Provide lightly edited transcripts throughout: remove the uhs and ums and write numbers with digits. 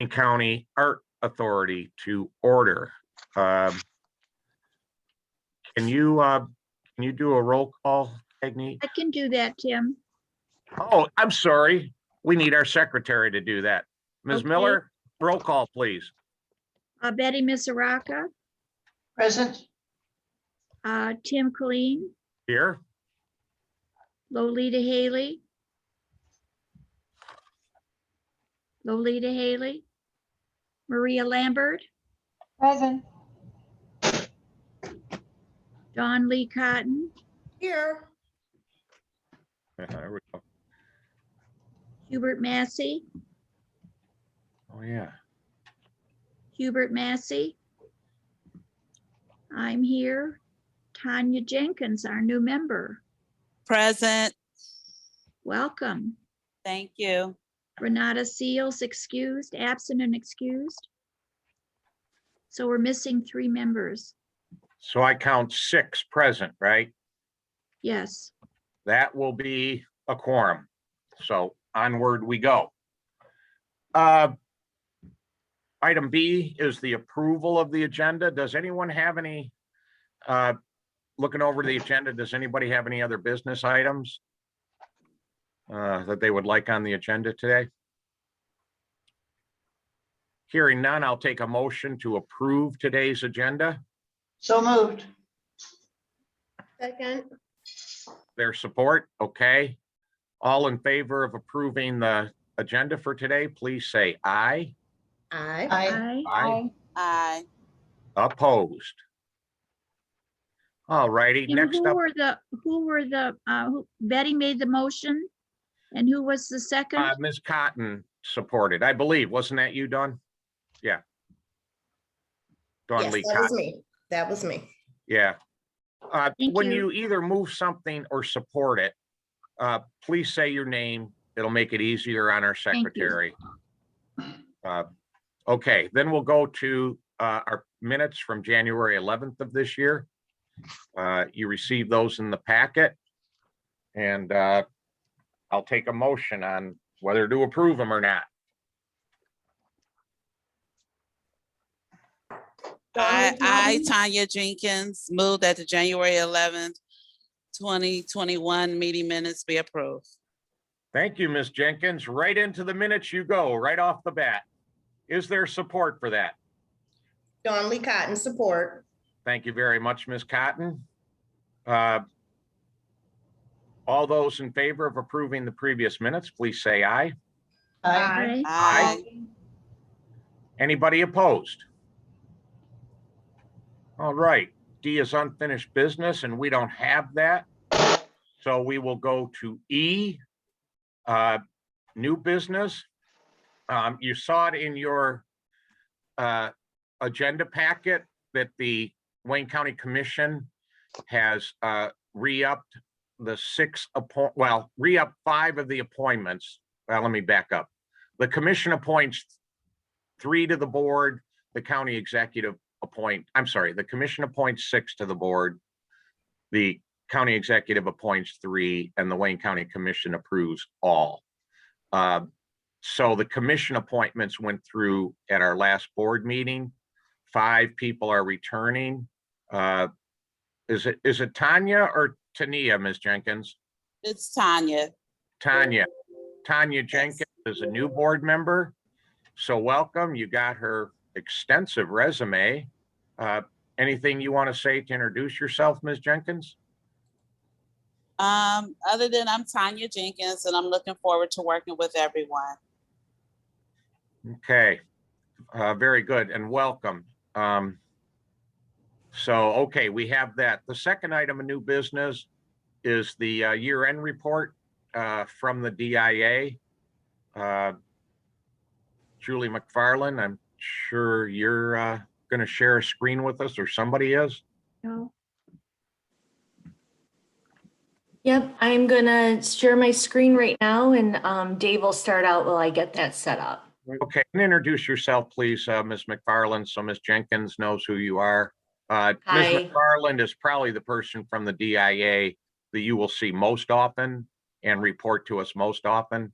Wayne County Art Authority to order. Can you do a roll call, Agni? I can do that, Tim. Oh, I'm sorry. We need our secretary to do that. Ms. Okay. Miller, roll call, please. Betty Misaraka, Present. Tim Colleen, Here. Lolita Haley. Maria Lambert, Present. Dawn Lee Cotton, Here. There we go. Hubert Massey, Oh, yeah. I'm here. Tanya Jenkins, our new member. Present. Welcome. Thank you. Renata Seals, absent and excused. So we're missing 3 members. So I count 6 present, right? Yes. That will be a quorum. So onward we go. Item B is the approval of the agenda. Does anyone have any, looking over the agenda, does anybody have any other business items that they would like on the agenda today? Hearing none, I'll take a motion to approve today's agenda. So moved. Second. Their support, okay. All in favor of approving the agenda for today, please say aye. Aye. Aye. Aye. Opposed. All righty, Tim, next up, Betty made the motion, and who was the second? Ms. Cotton supported, I believe. Wasn't that you, Dawn? Yeah. Dawn Yes, Lee that was Cotton, me. That was me. yeah. Thank When you. you either move something or support it, please say your name. It'll make it easier on our Thank you. secretary. Okay, then we'll go to our minutes from January 11th of this year. You received those in the packet. And I'll take a motion on whether to approve them or not. I, Tanya Jenkins, move that the January 11th, 2021 meeting minutes be approved. Thank you, Ms. Jenkins. Right into the minutes you go, right off the bat. Is there support for that? Dawn Lee Cotton, support. Thank you very much, Ms. Cotton. All those in favor of approving the previous minutes, please say aye. Aye. Aye. Anybody opposed? All right, D is unfinished business and we don't have that. So we will go to E, new business. You saw it in your agenda packet that the Wayne County Commission has re-upped the 5 of the appointments. Well, let me back up. The commission appoints 3 to the board, the county executive the commission appoints 6 to the board. The county executive appoints 3 and the Wayne County Commission approves all. So the commission appointments went through at our last board meeting. 5 people are returning. Is it Tanya or Tania, Ms. Jenkins? It's Tanya. Tanya Jenkins is a new board member. So welcome. You got her extensive resume. Anything you want to say to introduce yourself, Ms. Jenkins? Other than I'm Tanya Jenkins and I'm looking forward to working with everyone. Okay, very good and welcome. Okay, we have that. The second item of new business is the year-end report from the DIA. Julie McFarland, I'm sure you're going to share a screen with us, or somebody is. No. Yep, I'm gonna share my screen right now and Dave will start out while I get that set up. Okay, and introduce yourself, please, Ms. McFarland, so Ms. Jenkins knows who you are. Ms. Hi. McFarland is probably the person from the DIA that you will see most often and report to us most often.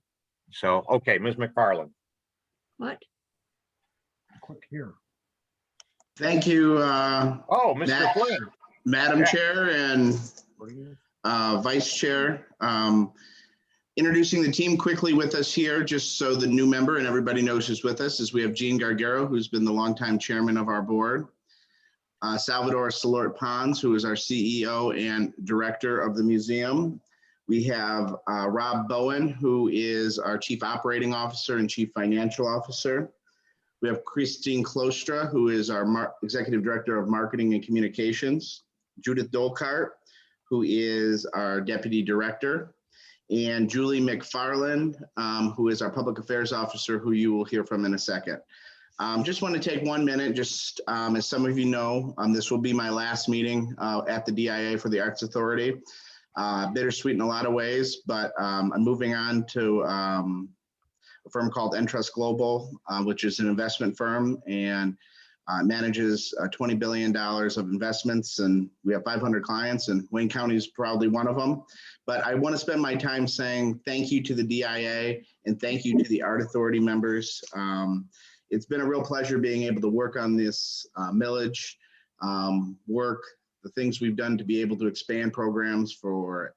So, okay, Ms. McFarland. What? Click here. Thank you, Oh, Mr. Matt. Flynn. Madam Yeah. Chair and Vice Chair. Introducing the team quickly with us here, just so the new member and everybody knows who's with us, is we have Jean Gargaro, who's been the longtime chairman of our board. Salvador Salort Pons, who is our CEO and director of the museum. We have Rob Bowen, who is our chief operating officer and chief financial officer. We have Christine Klostra, who is our executive director of marketing and communications. Judith Dolkart, who is our deputy director. And Julie McFarland, who is our public affairs officer, who you will hear from in a second. Just want to take 1 minute, just as some of you know, this will be my last meeting at the DIA for the Arts Authority. Bittersweet in a lot of ways, but I'm moving on to a firm called Entrust Global, which is an investment firm and manages $20 billion of investments. And we have 500 clients, and Wayne County is probably one of them. But I want to spend my time saying thank you to the DIA and thank you to the Art Authority members. It's been a real pleasure being able to work on this millage work, the things we've done to be able to expand programs for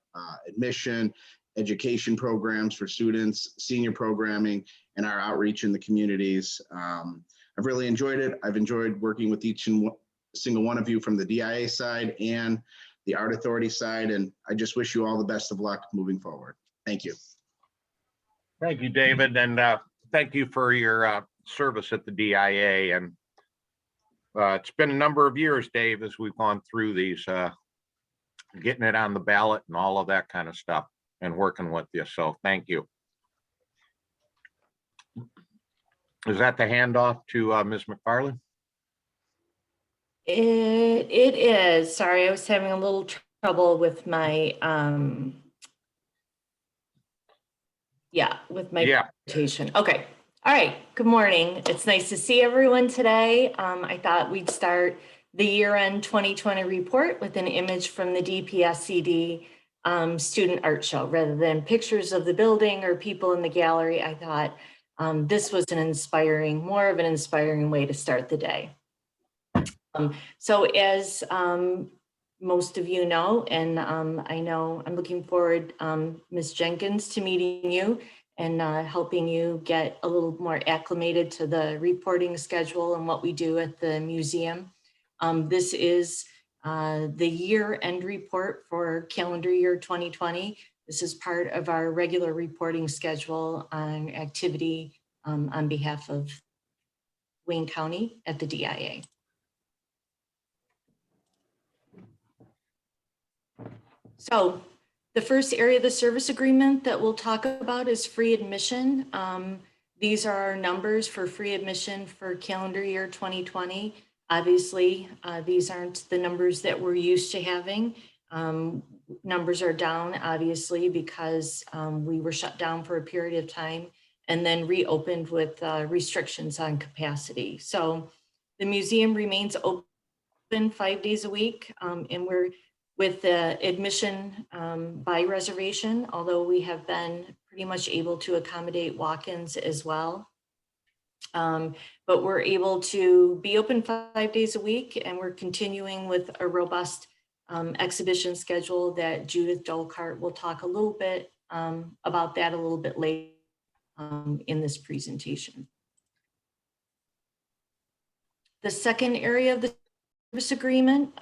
admission, education programs for students, senior programming, and our outreach in the communities. I've really enjoyed it. I've enjoyed working with each and single one of you from the DIA side and the Art Authority side, and I just wish you all the best of luck moving forward. Thank you. Thank you, David, and thank you for your service at the DIA. And it's been a number of years, Dave, as we've gone through these, getting it on the ballot and all of that kind of stuff and working with you. So thank you. Is that the handoff to Ms. McFarland? It is. Sorry, I was having a little trouble with my presentation. Okay. All right. Good morning. It's nice to see everyone today. I thought we'd start the year-end 2020 report with an image from the DPSCD student art show. Rather than pictures of the building or people in the gallery, I thought this was more of an inspiring way to start the day. So as most of you know, and I know I'm looking forward, Ms. Jenkins, to meeting you and helping you get a little more acclimated to the reporting schedule and what we do at the museum. This is the year-end report for calendar year 2020. This is part of our regular reporting schedule on activity on behalf of Wayne County at the DIA. So the first area of the service agreement that we'll talk about is free admission. These are our numbers for free admission for calendar year 2020. Obviously, these aren't the numbers that we're used to having. Numbers are down, obviously, because we were shut down for a period of time and then reopened with restrictions on capacity. So the museum remains open 5 days a week, and we're with the admission by reservation, although we have been pretty much able to accommodate walk-ins as well. But we're able to be open 5 days a week, and we're continuing with a robust exhibition schedule that Judith Dolkart will talk a little bit about that a little bit later in this presentation. The second area of the service agreement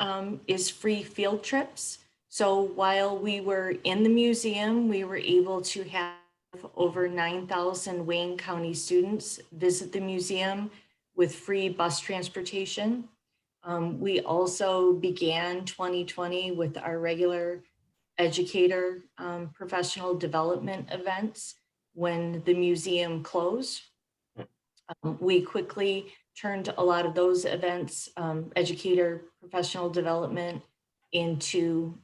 is free field trips. So while we were in the museum, we were able to have over 9,000 Wayne County students visit the museum with free bus transportation. We also began 2020 with our regular educator professional development events when the museum closed. We quickly turned a lot of those events, educator professional development, into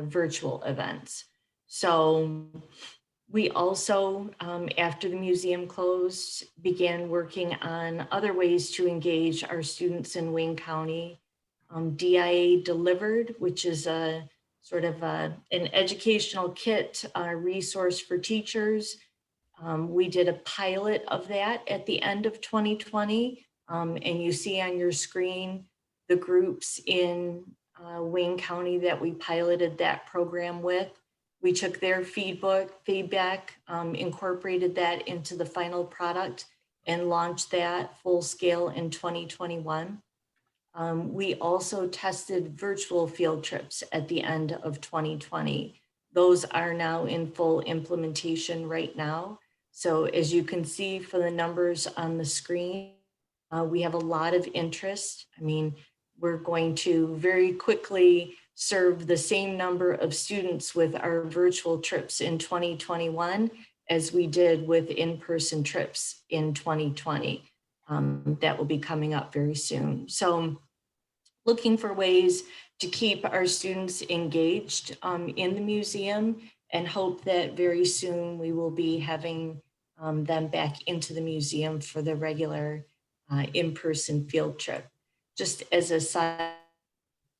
virtual events. So we also, after the museum closed, began working on other ways to engage our students in Wayne County. DIA Delivered, which is a sort of an educational kit resource for teachers. We did a pilot of that at the end of 2020 And you see on your screen the groups in Wayne County that we piloted that program with. We took their feedback, incorporated that into the final product and launched that full scale in 2021. We also tested virtual field trips at the end of 2020. Those are now in full implementation right now. So as you can see from the numbers on the screen, we have a lot of interest. I mean, we're going to very quickly serve the same number of students with our virtual trips in 2021 as we did with in-person trips in 2020. That will be coming up very soon. So looking for ways to keep our students engaged in the museum, and hope that very soon we will be having them back into the museum for the regular in-person field trip. Just as a side,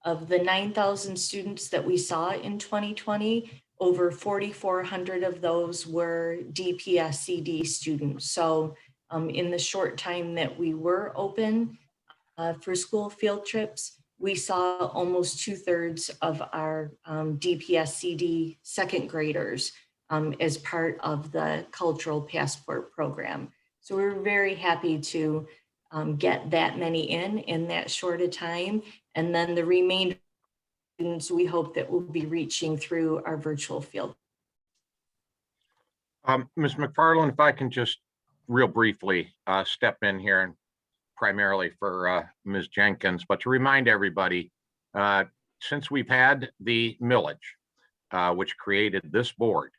of the 9,000 students that we saw in 2020, over 4,400 of those were DPSCD students. So in the short time that we were open for school field trips, we saw almost 2/3 of our DPSCD second graders as part of the Cultural Passport program. So we're very happy to get that many in that short a time. And then the remainder students we hope that will be reaching through our virtual field. Ms. McFarland, if I can just real briefly step in here, and primarily for Ms. Jenkins, but to remind everybody, since we've had the millage, which created this board,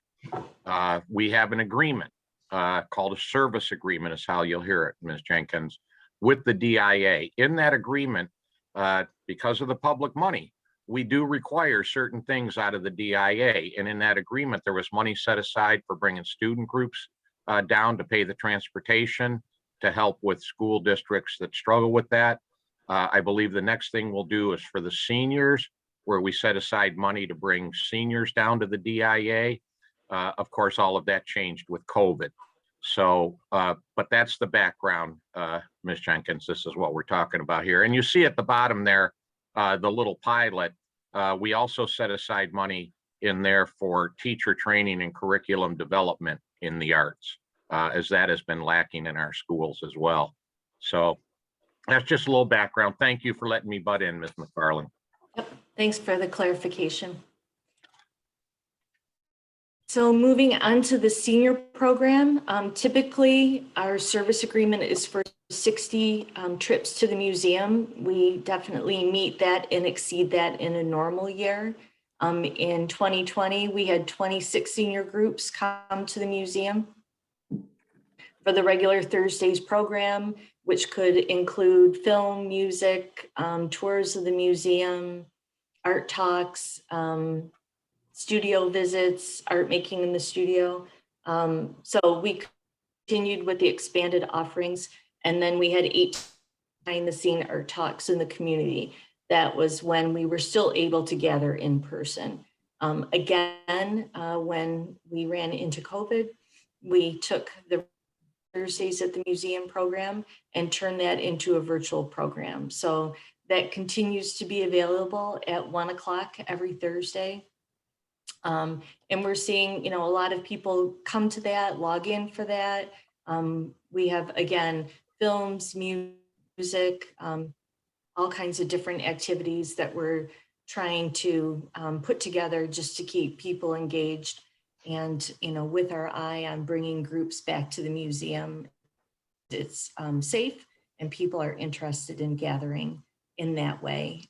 we have an agreement called a service agreement is how you'll hear it, Ms. Jenkins, with the DIA. In that agreement, because of the public money, we do require certain things out of the DIA. And in that agreement, there was money set aside for bringing student groups down to pay the transportation, to help with school districts that struggle with that. I believe the next thing we'll do is for the seniors, where we set aside money to bring seniors down to the DIA. Of course, all of that changed with COVID. So, but that's the background, Ms. Jenkins. This is what we're talking about here. And you see at the bottom there, the little pilot. We also set aside money in there for teacher training and curriculum development in the arts, as that has been lacking in our schools as well. So that's just a little background. Thank you for letting me butt in, Ms. McFarland. Yep. Thanks for the clarification. So moving on to the senior program, typically our service agreement is for 60 trips to the museum. We definitely meet that and exceed that in a normal year. In 2020, we had 26 senior groups come to the museum for the regular Thursdays program, which could include film, music, tours of the museum, art talks, studio visits, art making in the studio. So we continued with the expanded offerings, and then we had 8 behind the scene art talks in the community. That was when we were still able to gather in person. Again, when we ran into COVID, we took the Thursdays at the museum program and turned that into a virtual program. So that continues to be available at 1 o'clock every Thursday. And we're seeing, a lot of people come to that, log in for that. We have, again, films, music, all kinds of different activities that we're trying to put together just to keep people engaged and, with our eye on bringing groups back to the museum. It's safe and people are interested in gathering in that way.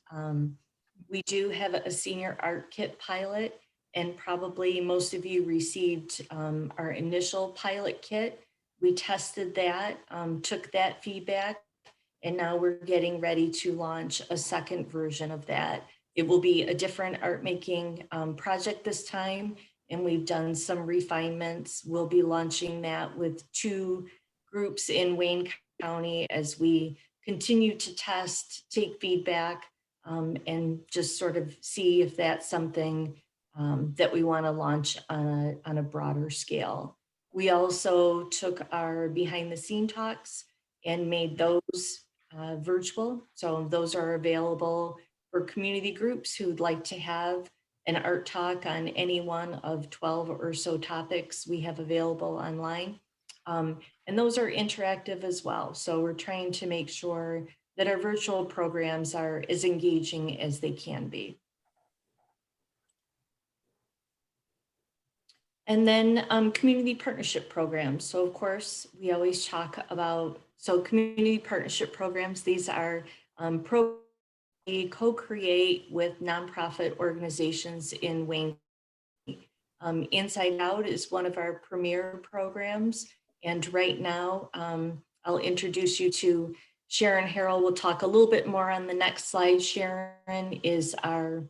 We do have a senior art kit pilot, and probably most of you received our initial pilot kit. We tested that, took that feedback, and now we're getting ready to launch a second version of that. It will be a different art making project this time, and we've done some refinements. We'll be launching that with 2 groups in Wayne County as we continue to test, take feedback, and just sort of see if that's something that we want to launch on a broader scale. We also took our behind the scene talks and made those virtual. So those are available for community groups who'd like to have an art talk on any one of 12 or so topics we have available online. And those are interactive as well. So we're trying to make sure that our virtual programs are as engaging as they can be. And then community partnership programs. So of course, we always talk about, so community partnership programs, these are programs we co-create with nonprofit organizations in Wayne. Inside Out is one of our premier programs. And right now, I'll introduce you to Sharon Harrell. We'll talk a little bit more on the next slide. Sharon is our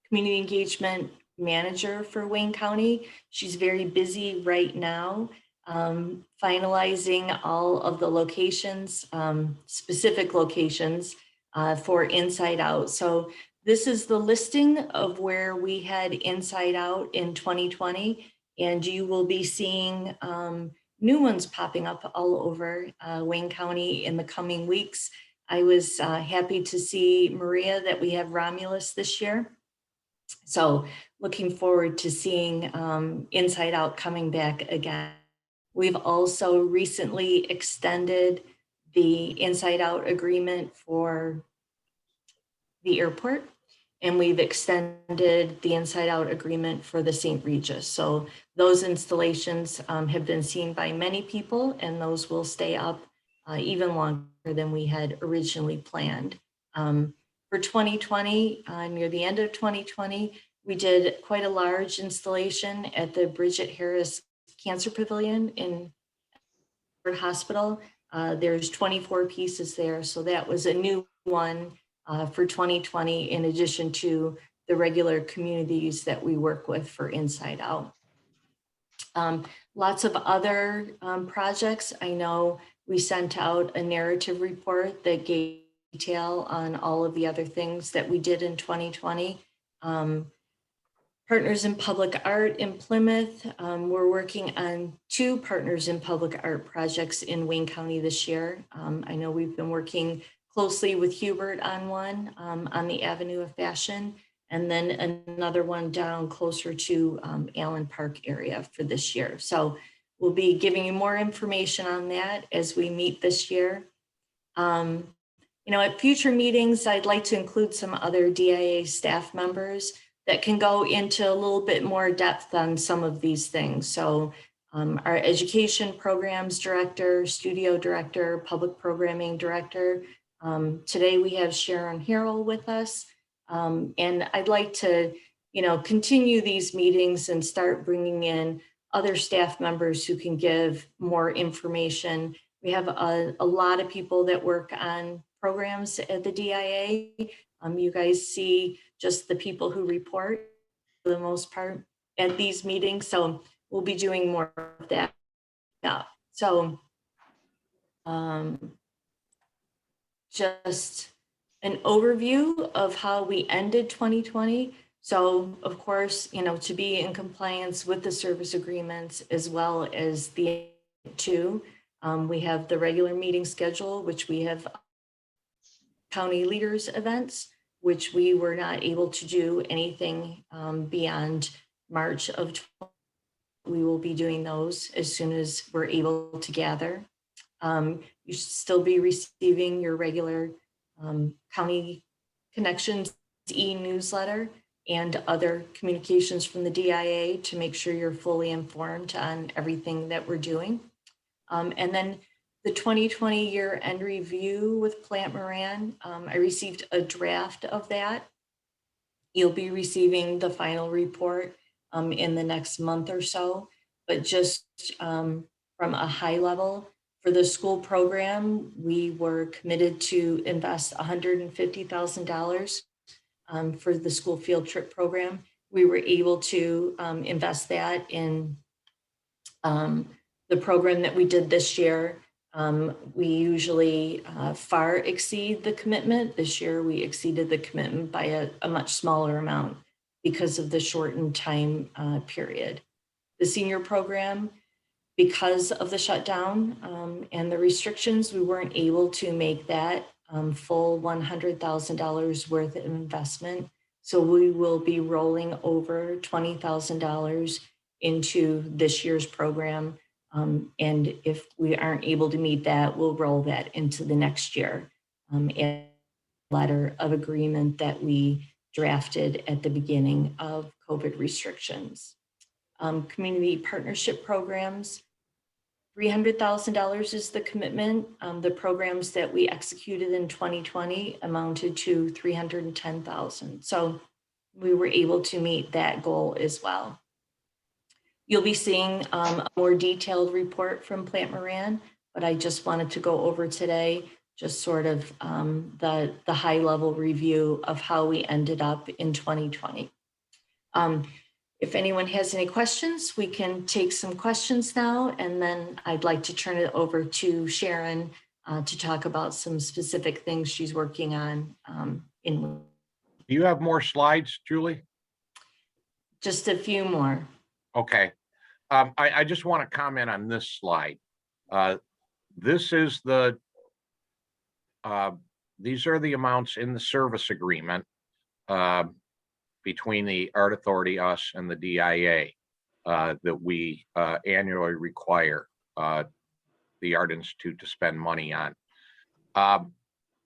community engagement manager for Wayne County. She's very busy right now, finalizing all of the locations, specific locations for Inside Out. So this is the listing of where we had Inside Out in 2020, and you will be seeing new ones popping up all over Wayne County in the coming weeks. I was happy to see, Maria, that we have Romulus this year. So looking forward to seeing Inside Out coming back again. We've also recently extended the Inside Out agreement for the airport, and we've extended the Inside Out agreement for the St. Regis. So those installations have been seen by many people, and those will stay up even longer than we had originally planned. For 2020, near the end of 2020, we did quite a large installation at the Bridget Harris Cancer Pavilion in Hospital. There's 24 pieces there, so that was a new one for 2020, in addition to the regular communities that we work with for Inside Out. Lots of other projects. I know we sent out a narrative report that gave detail on all of the other things that we did in 2020. Partners in Public Art in Plymouth. We're working on 2 Partners in Public Art projects in Wayne County this year. I know we've been working closely with Hubert on one on the Avenue of Fashion, and then another one down closer to Allen Park area for this year. So we'll be giving you more information on that as we meet this year. You know, at future meetings, I'd like to include some other DIA staff members that can go into a little bit more depth on some of these things. So our education programs director, studio director, public programming director. Today we have Sharon Harrell with us. And I'd like to, you know, continue these meetings and start bringing in other staff members who can give more information. We have a lot of people that work on programs at the DIA. You guys see just the people who report for the most part at these meetings. So we'll be doing more of that. Yeah. So just an overview of how we ended 2020. So of course, you know, to be in compliance with the service agreements as well as the 2, we have the regular meeting schedule, which we have county leaders events, which we were not able to do anything beyond March of 2020. We will be doing those as soon as we're able to gather. You should still be receiving your regular County Connections e-newsletter and other communications from the DIA to make sure you're fully informed on everything that we're doing. And then the 2020 year-end review with Plant Moran, I received a draft of that. You'll be receiving the final report in the next month or so, but just from a high level, for the school program, we were committed to invest $150,000 for the school field trip program. We were able to invest that in the program that we did this year. We usually far exceed the commitment. This year, we exceeded the commitment by a much smaller amount because of the shortened time period. The senior program, Because of the shutdown and the restrictions, we weren't able to make that full $100,000 worth of investment. So we will be rolling over $20,000 into this year's program. And if we aren't able to meet that, we'll roll that into the next year. And letter of agreement that we drafted at the beginning of COVID restrictions. Community partnership programs, $300,000 is the commitment. The programs that we executed in 2020 amounted to $310,000. So we were able to meet that goal as well. You'll be seeing a more detailed report from Plant Moran, but I just wanted to go over today just sort of the high level review of how we ended up in 2020. If anyone has any questions, we can take some questions now, and then I'd like to turn it over to Sharon to talk about some specific things she's working on. Do you have more slides, Julie? Just a few more. Okay. I just want to comment on this slide. This is the, these are the amounts in the service agreement between the Art Authority, us, and the DIA that we annually require the Art Institute to spend money on.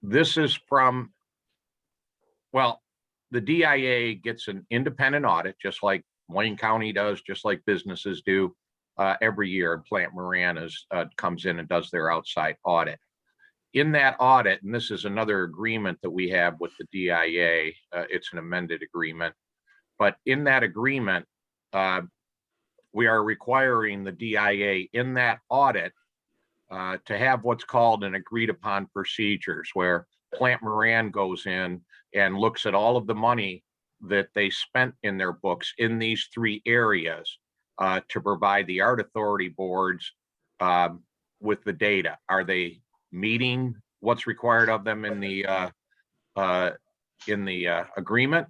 This is from, well, the DIA gets an independent audit, just like Wayne County does, just like businesses do every year. Plant Moran comes in and does their outside audit. In that audit, and this is another agreement that we have with the DIA, it's an amended agreement, but in that agreement, we are requiring the DIA in that audit to have what's called an agreed upon procedures, where Plant Moran goes in and looks at all of the money that they spent in their books in these three areas to provide the Art Authority boards with the data. Are they meeting what's required of them in the agreement?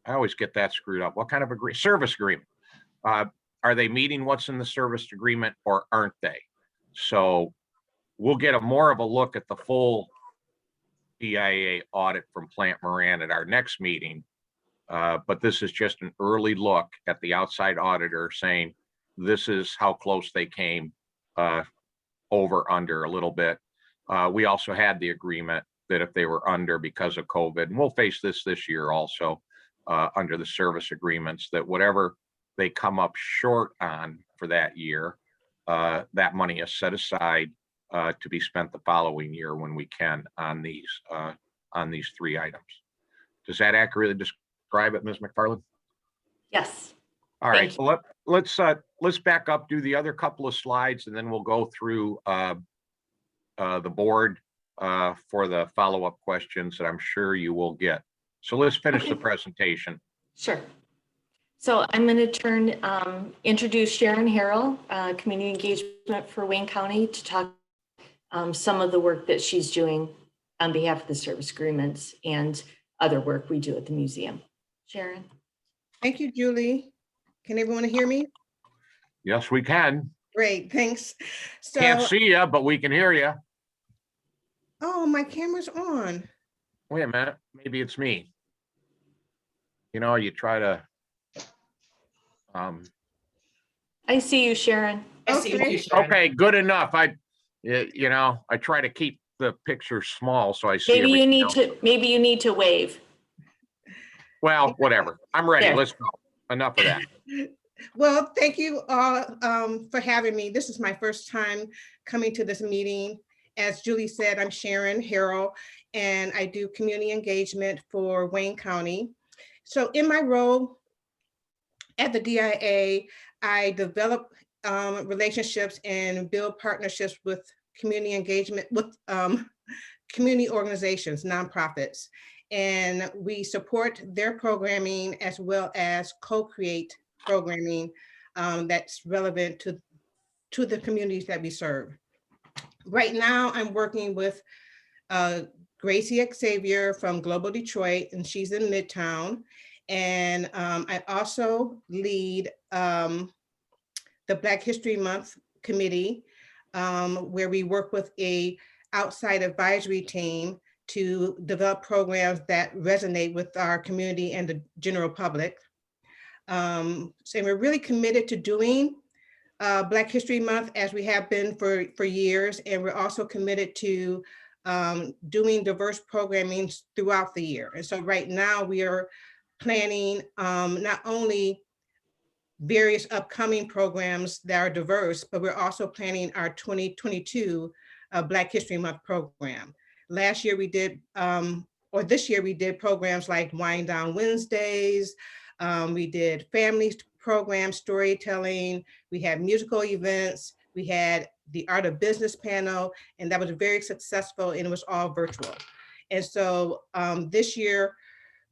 I always get that screwed up. What kind of service agreement? Are they meeting what's in the service agreement, or aren't they? So we'll get more of a look at the full DIA audit from Plant Moran at our next meeting. But this is just an early look at the outside auditor saying, this is how close they came, over, under a little bit. We also had the agreement that if they were under because of COVID, and we'll face this year also under the service agreements, that whatever they come up short on for that year, that money is set aside to be spent the following year when we can on these three items. Does that accurately describe it, Ms. McFarland? Yes. All right, so let's back up, do the other couple of slides, and then we'll go through the board for the follow-up questions that I'm sure you will get. So let's finish the presentation. Sure. So I'm going to introduce Sharon Harrell, Community Engagement for Wayne County, to talk some of the work that she's doing on behalf of the service agreements and other work we do at the museum. Sharon. Thank you, Julie. Can everyone hear me? Yes, we can. Great, thanks. So, Can't see you, but we can hear you. oh, my camera's on. Wait a minute, maybe it's me. You know, you try to. I see you, Sharon. Okay. Okay, good enough. I try to keep the picture small so I see. Maybe you everything need to wave. Well, whatever. I'm ready. There. Let's go. Enough of that. Well, thank you all for having me. This is my first time coming to this meeting. As Julie said, I'm Sharon Harrell, and I do community engagement for Wayne County. So in my role at the DIA, I develop relationships and build partnerships with community engagement with community organizations, nonprofits, and we support their programming as well as co-create programming that's relevant to the communities that we serve. Right now, I'm working with Gracie Xavier from Global Detroit, and she's in Midtown. And I also lead the Black History Month committee where we work with a outside advisory team to develop programs that resonate with our community and the general public. So we're really committed to doing Black History Month as we have been for years. And we're also committed to doing diverse programming throughout the year. And so right now we are planning not only various upcoming programs that are diverse, but we're also planning our 2022 Black History Month program. Last year we did, or this year we did programs like Wind Down Wednesdays. We did family programs, storytelling. We had musical events. We had the Art of Business panel, and that was very successful, and it was all virtual. And so this year,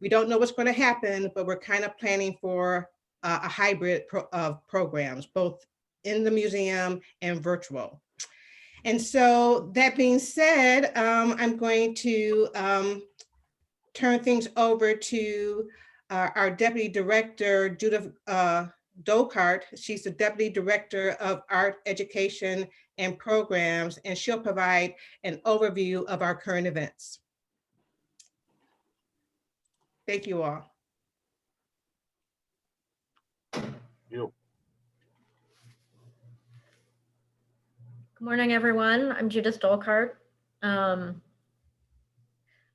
we don't know what's going to happen, but we're kind of planning for a hybrid of programs, both in the museum and virtual. And so that being said, I'm going to turn things over to our Deputy Director, Judith Dolkart. She's the Deputy Director of Art, Education, and Programs, and she'll provide an overview of our current events. Thank you all. You. Good morning, everyone. I'm Judith Dolkart.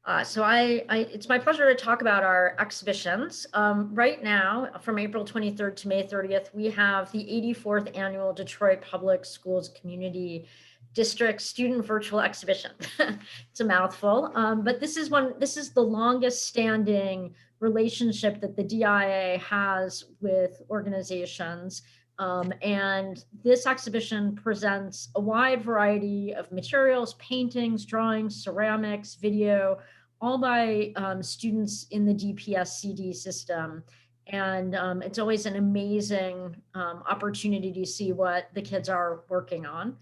It's my pleasure to talk about our exhibitions. Right now, from April 23rd to May 30th, we have the 84th Annual Detroit Public Schools Community District Student Virtual Exhibition. It's a mouthful, but this is the longest standing relationship that the DIA has with organizations. And this exhibition presents a wide variety of materials, paintings, drawings, ceramics, video, all by students in the DPS-CD system. And it's always an amazing opportunity to see what the kids are working on.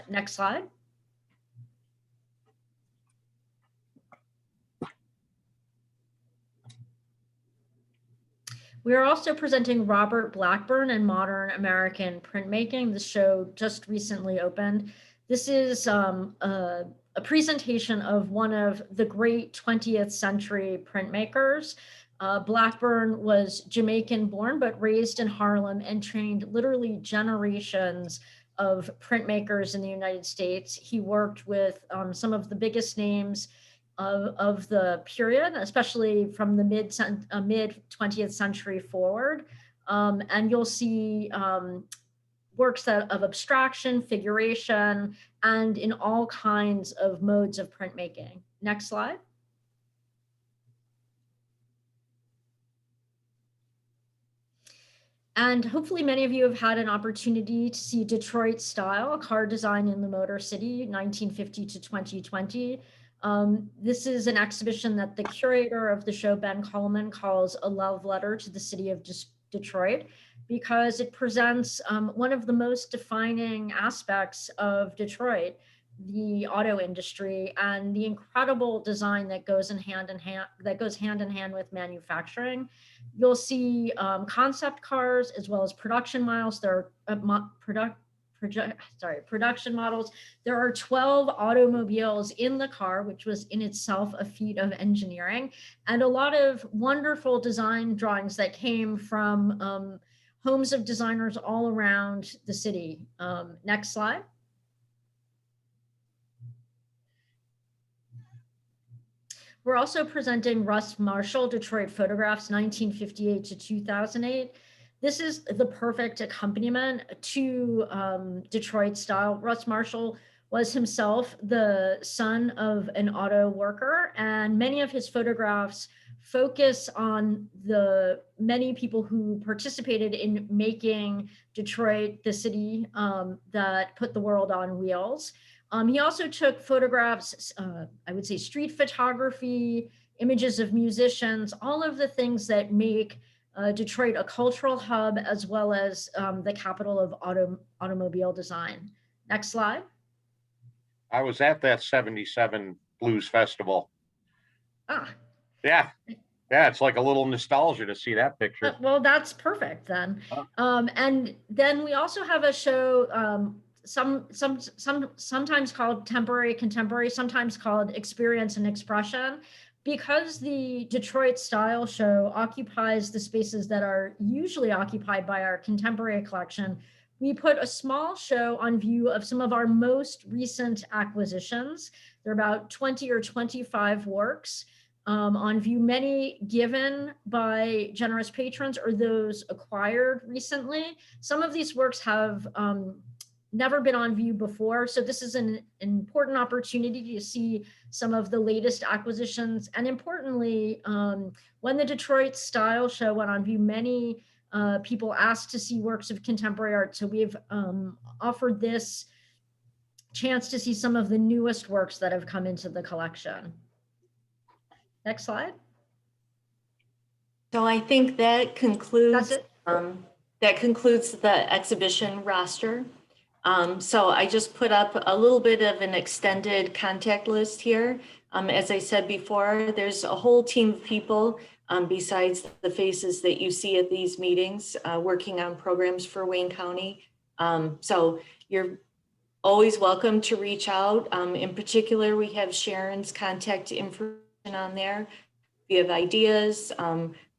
Next slide. We are also presenting Robert Blackburn and Modern American Printmaking. The show just recently opened. This is a presentation of one of the great 20th century printmakers. Blackburn was Jamaican born, but raised in Harlem and trained literally generations of printmakers in the United States. He worked with some of the biggest names of the period, especially from the mid 20th century forward. And you'll see works of abstraction, figuration, and in all kinds of modes of printmaking. Next slide. And hopefully many of you have had an opportunity to see Detroit Style, a car design in the Motor City, 1950 to 2020. This is an exhibition that the curator of the show, Ben Coleman, calls a love letter to the city of Detroit, because it presents one of the most defining aspects of Detroit, the auto industry, and the incredible design that goes hand in hand with manufacturing. You'll see concept cars as well as production models. There are production models. There are 12 automobiles in the car, which was in itself a feat of engineering, and a lot of wonderful design drawings that came from homes of designers all around the city. Next slide. We're also presenting Russ Marshall, Detroit Photographs, 1958 to 2008. This is the perfect accompaniment to Detroit Style. Russ Marshall was himself the son of an auto worker, and many of his photographs focus on the many people who participated in making Detroit the city that put the world on wheels. He also took photographs, I would say street photography, images of musicians, all of the things that make Detroit a cultural hub, as well as the capital of automobile design. Next slide. I was at that 77 Blues Festival. Ah. Yeah, Yeah, it's like a little nostalgia to see that picture. Well, that's perfect then. Huh. And then we also have a show, sometimes called Temporary Contemporary, sometimes called Experience and Expression. Because the Detroit Style Show occupies the spaces that are usually occupied by our contemporary collection, we put a small show on view of some of our most recent acquisitions. There are about 20 or 25 works on view, many given by generous patrons or those acquired recently. Some of these works have never been on view before. So this is an important opportunity to see some of the latest acquisitions. And importantly, when the Detroit Style Show went on view, many people asked to see works of contemporary art. So we've offered this chance to see some of the newest works that have come into the collection. Next slide. So I think that concludes, That's it. that concludes the exhibition roster. So I just put up a little bit of an extended contact list here. As I said before, there's a whole team of people besides the faces that you see at these meetings working on programs for Wayne County. So you're always welcome to reach out. In particular, we have Sharon's contact information on there. If you have ideas,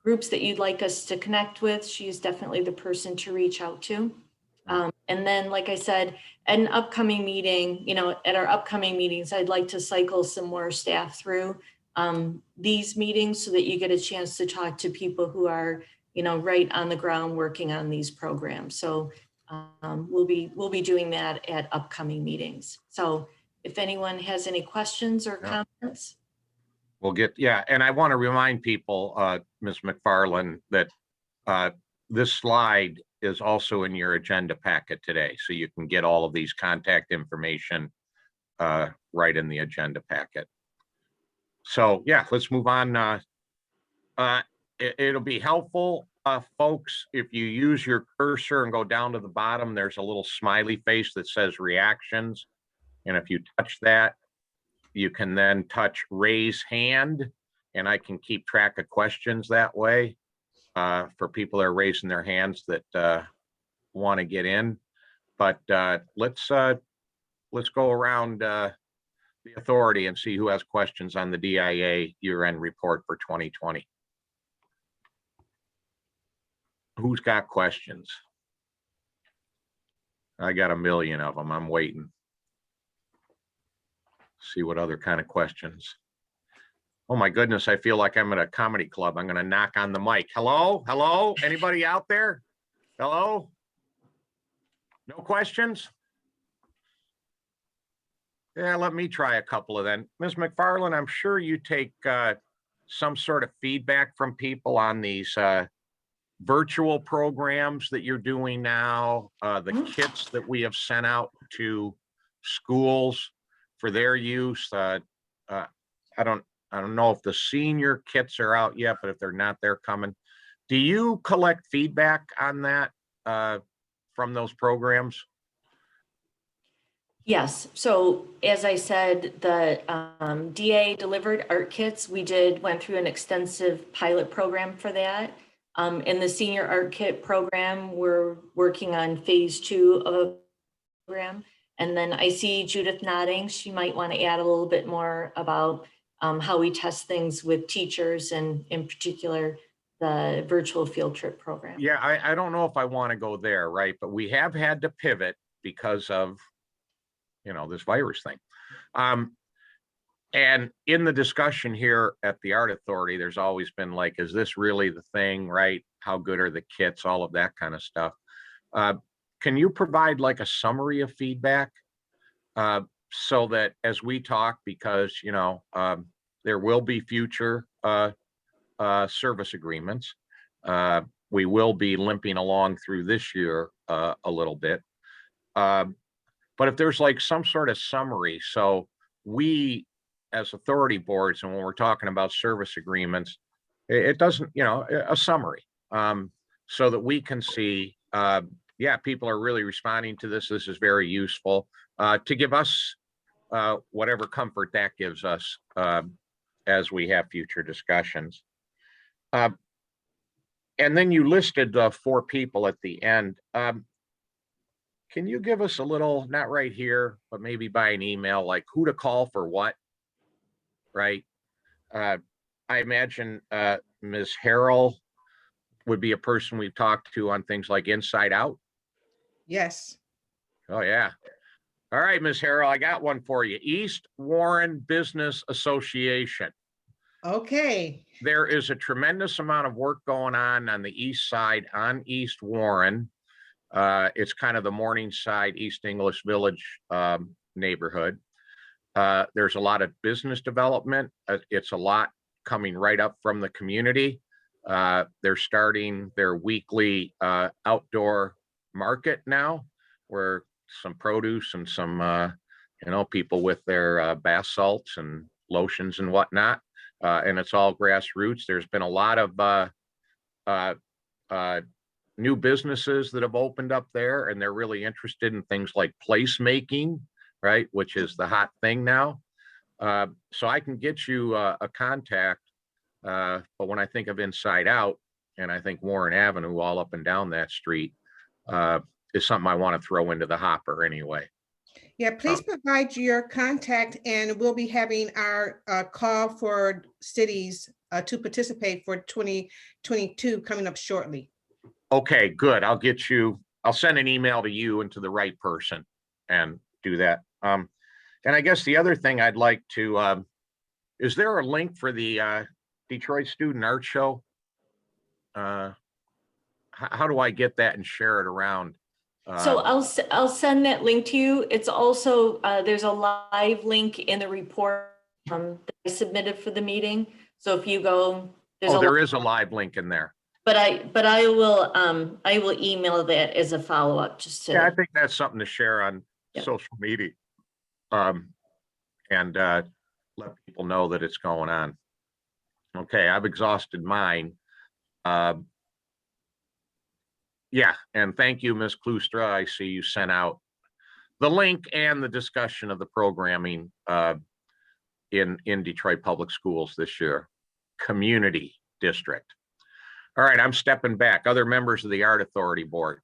groups that you'd like us to connect with, she's definitely the person to reach out to. And then, like I said, at an upcoming meeting, at our upcoming meetings, I'd like to cycle some more staff through these meetings so that you get a chance to talk to people who are, right on the ground working on these programs. So we'll be doing that at upcoming meetings. So if anyone has any questions or comments. We'll get, and I want to remind people, Ms. McFarland, that this slide is also in your agenda packet today. So you can get all of these contact information right in the agenda packet. So yeah, let's move on. It'll be helpful, folks, if you use your cursor and go down to the bottom, there's a little smiley face that says reactions. And if you touch that, you can then touch raise hand, and I can keep track of questions that way for people that are raising their hands that want to get in. But let's go around the authority and see who has questions on the DIA year-end report for 2020. Who's got questions? I got a million of them. I'm waiting. See what other kind of questions. Oh my goodness, I feel like I'm at a comedy club. I'm going to knock on the mic. Hello? Hello? Anybody out there? Hello? No questions? Yeah, let me try a couple of them. Ms. McFarland, I'm sure you take some sort of feedback from people on these virtual programs that you're doing now, the kits that we have sent out to schools for their use. I don't know if the senior kits are out yet, but if they're not, they're coming. Do you collect feedback on that from those programs? Yes. So as I said, the DA delivered art kits. We went through an extensive pilot program for that. In the senior art kit program, we're working on phase 2 of a program. And then I see Judith nodding. She might want to add a little bit more about how we test things with teachers and in particular, the virtual field trip program. Yeah, I don't know if I want to go there, right? But we have had to pivot because of, this virus thing. And in the discussion here at the Art Authority, there's always been like, is this really the thing, right? How good are the kits? All of that kind of stuff. Can you provide like a summary of feedback so that as we talk, because, there will be future service agreements. We will be limping along through this year a little bit. But if there's like some sort of summary, so we as authority boards, and when we're talking about service agreements, it doesn't, a summary, so that we can see, yeah, people are really responding to this. This is very useful to give us whatever comfort that gives us as we have future discussions. And then you listed 4 people at the end. Can you give us a little, not right here, but maybe by an email, like who to call for what? Right? I imagine Ms. Harrell would be a person we've talked to on things like Inside Out. Yes. Oh, yeah. All right, Ms. Harrell, I got one for you. East Warren Business Association. Okay. There is a tremendous amount of work going on the east side on East Warren. It's kind of the Morningside, East English Village neighborhood. There's a lot of business development. It's a lot coming right up from the community. They're starting their weekly outdoor market now, where some produce and some, people with their bath salts and lotions and whatnot. And it's all grassroots. There's been a lot of new businesses that have opened up there, and they're really interested in things like placemaking, right? Which is the hot thing now. So I can get you a contact, but when I think of Inside Out, and I think Warren Avenue all up and down that street, is something I want to throw into the hopper anyway. Yeah, please provide your contact, and we'll be having our call for cities to participate for 2022 coming up shortly. Okay, good. I'll send an email to you and to the right person and do that. And I guess the other thing I'd like to, is there a link for the Detroit Student Art Show? How do I get that and share it around? So I'll send that link to you. It's also, there's a live link in the report that I submitted for the meeting. So if you go, there is a live link in there. But I will email that as a follow-up just to. Yeah, I think that's something to share on social media. And let people know that it's going on. Okay, I've exhausted mine. Yeah, and thank you, Ms. Klustra. I see you sent out the link and the discussion of the programming in Detroit Public Schools this year. Community District. All right, I'm stepping back. Other members of the Art Authority Board.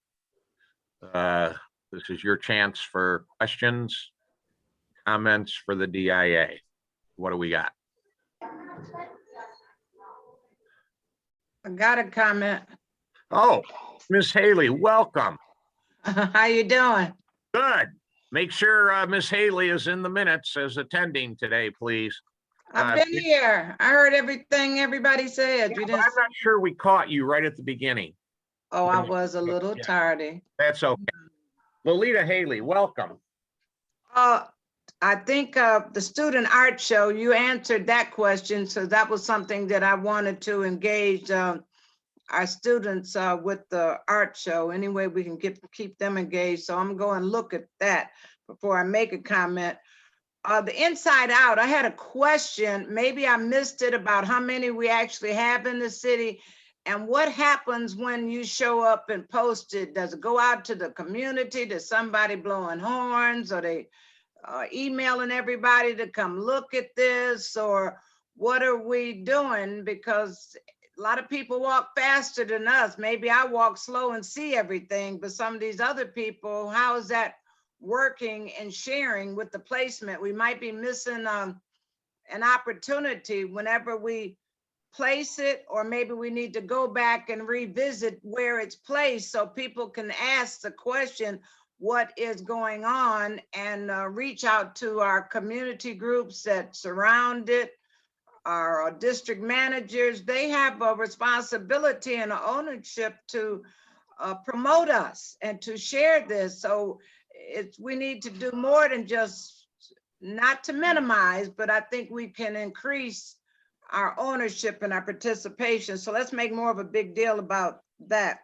This is your chance for questions, comments for the DIA. What do we got? I got a comment. Oh, Ms. Haley, welcome. How you doing? Good. Make sure Ms. Haley is in the minutes as attending today, please. I've been here. I heard everything everybody said. Yeah, I'm not sure we caught you right at the beginning. Oh, I was a little tardy. That's okay. Lolita Haley, welcome. I think the student art show, you answered that question. So that was something that I wanted to engage our students with the art show. Any way we can keep them engaged. So I'm going to look at that before I make a comment. The Inside Out, I had a question. Maybe I missed it about how many we actually have in the city. And what happens when you show up and post it? Does it go out to the community? Does somebody blowing horns? Or they emailing everybody to come look at this? Or what are we doing? Because a lot of people walk faster than us. Maybe I walk slow and see everything, but some of these other people, how is that working and sharing with the placement? We might be missing an opportunity whenever we place it, or maybe we need to go back and revisit where it's placed so people can ask the question, what is going on, and reach out to our community groups that surround it. Our district managers, they have a responsibility and an ownership to promote us and to share this. So we need to do more than just, not to minimize, but I think we can increase our ownership and our participation. So let's make more of a big deal about that.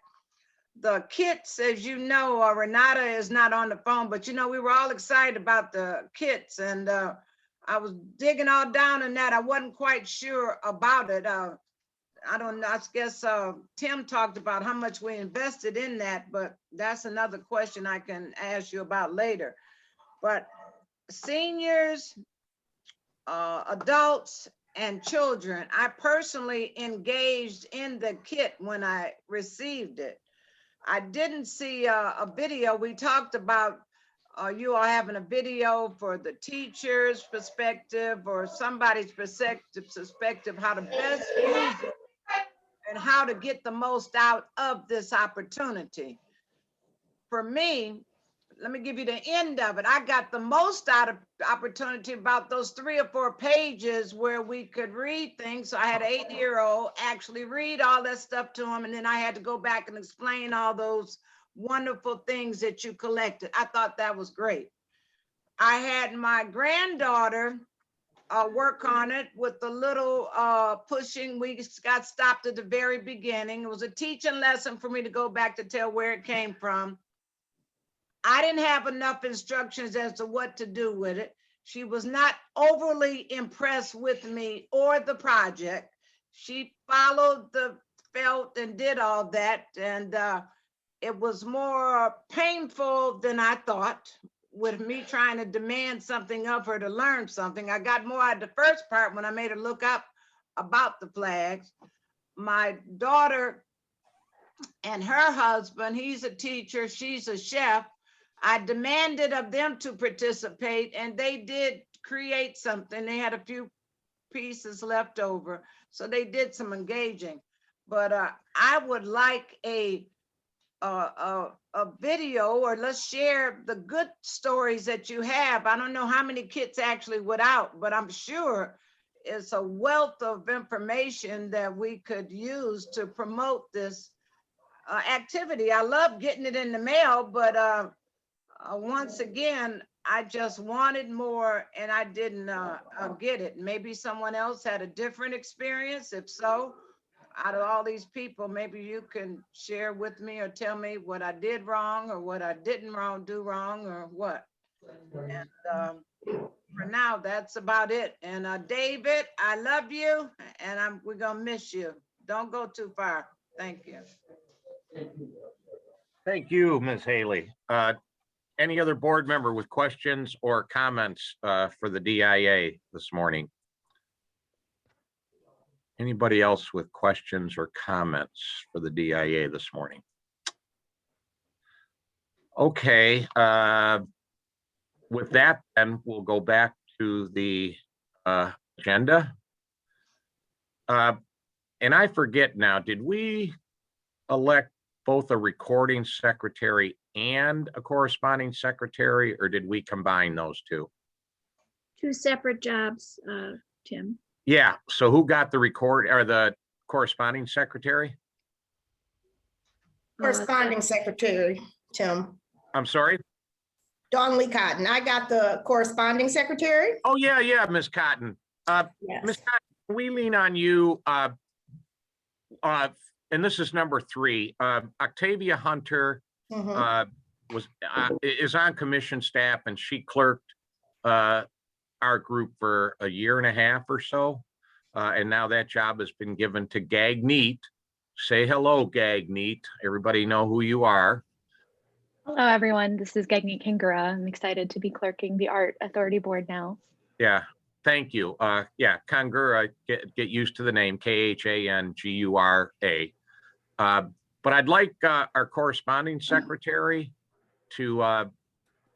The kits, as you know, Renata is not on the phone, but we were all excited about the kits, and I was digging all down in that. I wasn't quite sure about it. I don't know, I guess Tim talked about how much we invested in that, but that's another question I can ask you about later. But seniors, adults, and children. I personally engaged in the kit when I received it. I didn't see a video. We talked about you all having a video for the teacher's perspective or somebody's perspective, how to best use it and how to get the most out of this opportunity. For me, let me give you the end of it. I got the most out of opportunity about those 3 or 4 pages where we could read things. So I had an 8-year-old actually read all that stuff to him. And then I had to go back and explain all those wonderful things that you collected. I thought that was great. I had my granddaughter work on it with the little pushing. We got stopped at the very beginning. It was a teaching lesson for me to go back to tell where it came from. I didn't have enough instructions as to what to do with it. She was not overly impressed with me or the project. She followed the felt and did all that. And it was more painful than I thought with me trying to demand something of her to learn something. I got more out of the first part when I made her look up about the flags. My daughter and her husband, he's a teacher, she's a chef. I demanded of them to participate and they did create something. They had a few pieces left over. So they did some engaging, but I would like a video, or let's share the good stories that you have. I don't know how many kits actually went out, but I'm sure it's a wealth of information that we could use to promote this activity. I love getting it in the mail, but once again, I just wanted more and I didn't get it. Maybe someone else had a different experience. If so, out of all these people, maybe you can share with me or tell me what I did wrong or what I didn't do wrong or what. And for now, that's about it. And David, I love you and we're gonna miss you. Don't go too far. Thank you. Thank you, Ms. Haley. Any other board member with questions or comments for the DIA this morning? Anybody else with questions or comments for the DIA this morning? Okay, with that, then we'll go back to the agenda. And I forget now, did we elect both a recording secretary and a corresponding secretary, or did we combine those two? 2 separate jobs, Tim. Yeah, so who got the record or the corresponding secretary? Corresponding secretary, Tim. I'm sorry? Dawn Lee Cotton. I got the corresponding secretary. Oh, yeah, Ms. Cotton. Yes. Ms. Cotton, can we lean on you? And this is number 3. Octavia Hunter Mhm. is on commission staff, and she clerked our group for a year and a half or so. And now that job has been given to Gag Neat. Say hello, Gag Neat. Everybody know who you are. Hello, everyone. This is Gagni Kingura. I'm excited to be clerking the Art Authority Board now. Yeah, thank you. Yeah, Kangura, get used to the name, Khangura. But I'd like our corresponding secretary to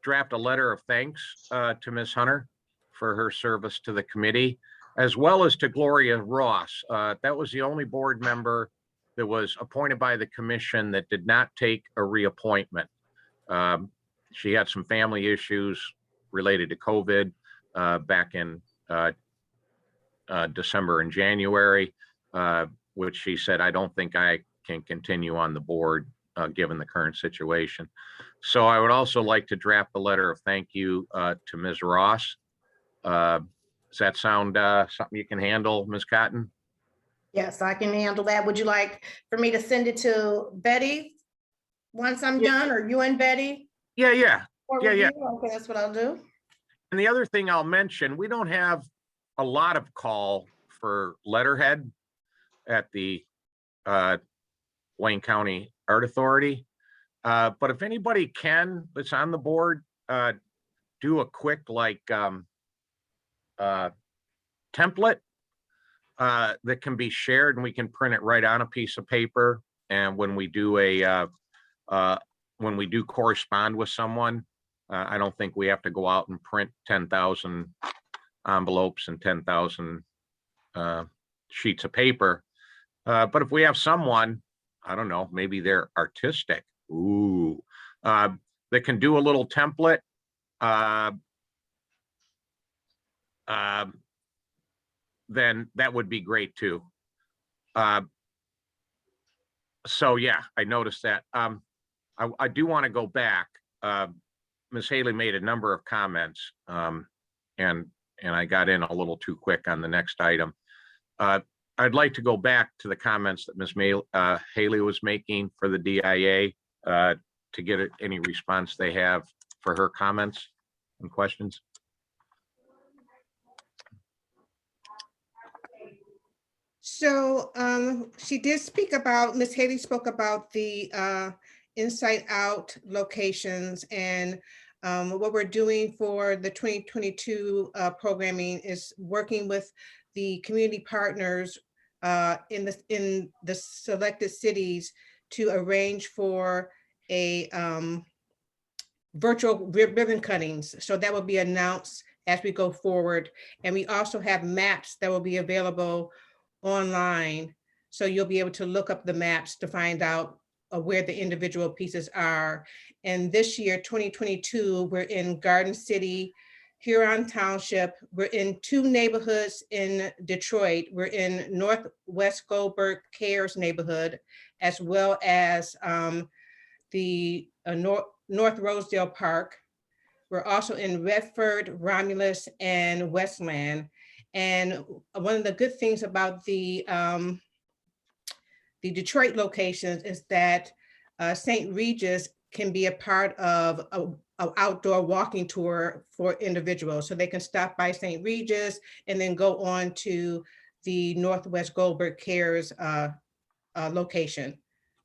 draft a letter of thanks to Ms. Hunter for her service to the committee, as well as to Gloria Ross. That was the only board member that was appointed by the commission that did not take a reappointment. She had some family issues related to COVID back in December and January, which she said, I don't think I can continue on the board given the current situation. So I would also like to draft a letter of thank you to Ms. Ross. Does that sound something you can handle, Ms. Cotton? Yes, I can handle that. Would you like for me to send it to Betty once I'm done, or you and Betty? Yeah. Or Yeah. review? Okay, that's what I'll do. And the other thing I'll mention, we don't have a lot of call for letterhead at the Wayne County Art Authority. But if anybody can, that's on the board, do a quick template that can be shared, and we can print it right on a piece of paper. And when we do correspond with someone, I don't think we have to go out and print 10,000 envelopes and 10,000 sheets of paper. But if we have someone, I don't know, maybe they're artistic, that can do a little template, then that would be great too. So yeah, I noticed that. I do want to go back. Ms. Haley made a number of comments, and I got in a little too quick on the next item. I'd like to go back to the comments that Ms. Haley was making for the DIA to get any response they have for her comments and questions. So she did speak about, Ms. Haley spoke about the Inside Out locations, and what we're doing for the 2022 programming is working with the community partners in the selected cities to arrange for a virtual ribbon cuttings. So that will be announced as we go forward. And we also have maps that will be available online. So you'll be able to look up the maps to find out where the individual pieces are. And this year, 2022, we're in Garden City, Huron Township. We're in 2 neighborhoods in Detroit. We're in Northwest Goldberg Cares neighborhood, as well as the North Rosedale Park. We're also in Redford, Romulus, and Westland. And one of the good things about the Detroit locations is that St. Regis can be a part of an outdoor walking tour for individuals. So they can stop by St. Regis and then go on to the Northwest Goldberg Cares location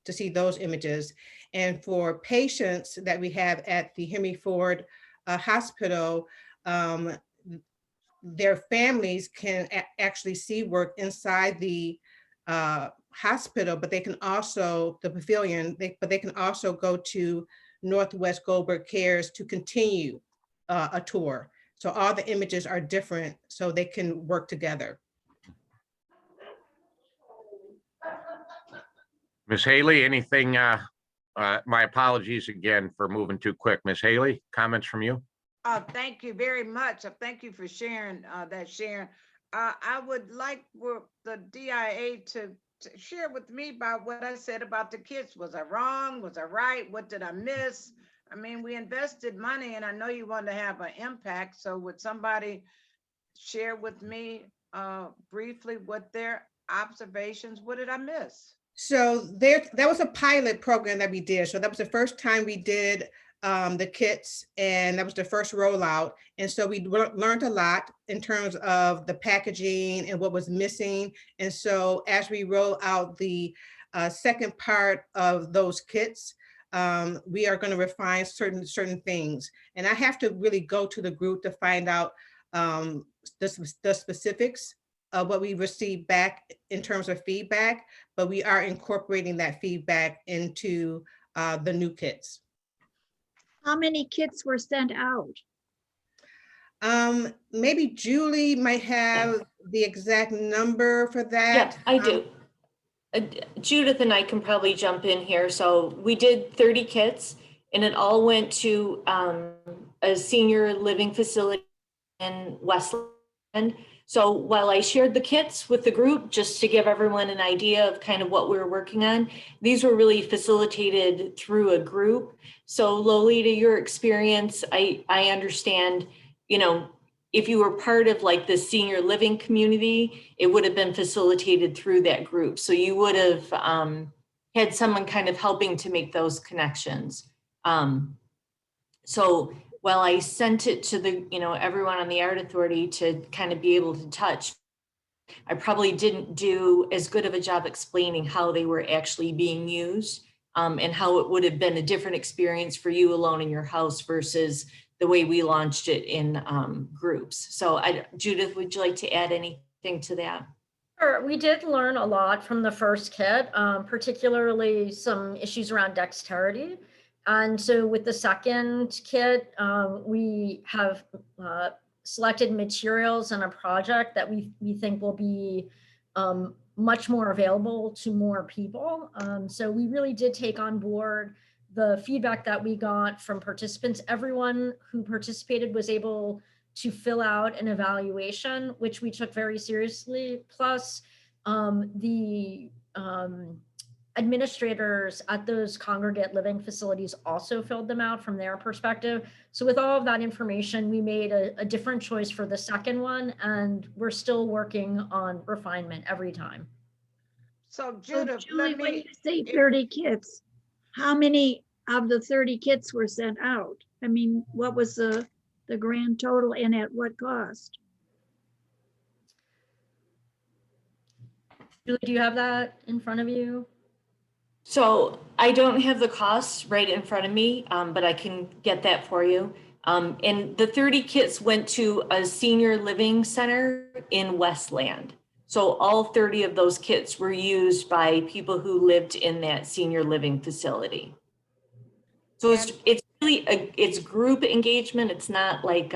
to see those images. And for patients that we have at the Henry Ford Hospital, their families can actually see work inside the hospital, but they can also, the pavilion, but they can also go to Northwest Goldberg Cares to continue a tour. So all the images are different, so they can work together. Ms. Haley, anything, my apologies again for moving too quick. Ms. Haley, comments from you? Thank you very much. Thank you for sharing that, Sharon. I would like for the DIA to share with me about what I said about the kids. Was I wrong? Was I right? What did I miss? I mean, we invested money, and I know you want to have an impact. So would somebody share with me briefly what their observations, what did I miss? So that was a pilot program that we did. So that was the first time we did the kits, and that was the first rollout. And so we learned a lot in terms of the packaging and what was missing. And so as we roll out the second part of those kits, we are going to refine certain things. And I have to really go to the group to find out the specifics of what we received back in terms of feedback, but we are incorporating that feedback into the new kits. How many kits were sent out? Maybe Julie might have the exact number for that. Yeah, I do. Judith and I can probably jump in here. So we did 30 kits, and it all went to a senior living facility in Westland. So while I shared the kits with the group, just to give everyone an idea of kind of what we were working on, these were really facilitated through a group. So Lolita, your experience, I understand, you know, if you were part of like the senior living community, it would have been facilitated through that group. So you would have had someone kind of helping to make those connections. So while I sent it to the, you know, everyone on the Art Authority to kind of be able to touch, I probably didn't do as good of a job explaining how they were actually being used, and how it would have been a different experience for you alone in your house versus the way we launched it in groups. So Judith, would you like to add anything to that? Sure, we did learn a lot from the first kit, particularly some issues around dexterity. And so with the second kit, we have selected materials and a project that we think will be much more available to more people. So we really did take on board the feedback that we got from participants. Everyone who participated was able to fill out an evaluation, which we took very seriously. Plus, the administrators at those congregate living facilities also filled them out from their perspective. So with all of that information, we made a different choice for the second one, and we're still working on refinement every time. So So Judith, Julie, let when me, you say 30 kits, how many of the 30 kits were sent out? I mean, what was the grand total and at what cost? Julie, do you have that in front of you? So I don't have the costs right in front of me, but I can get that for you. And the 30 kits went to a senior living center in Westland. So all 30 of those kits were used by people who lived in that senior living facility. So it's really it's group engagement. It's not like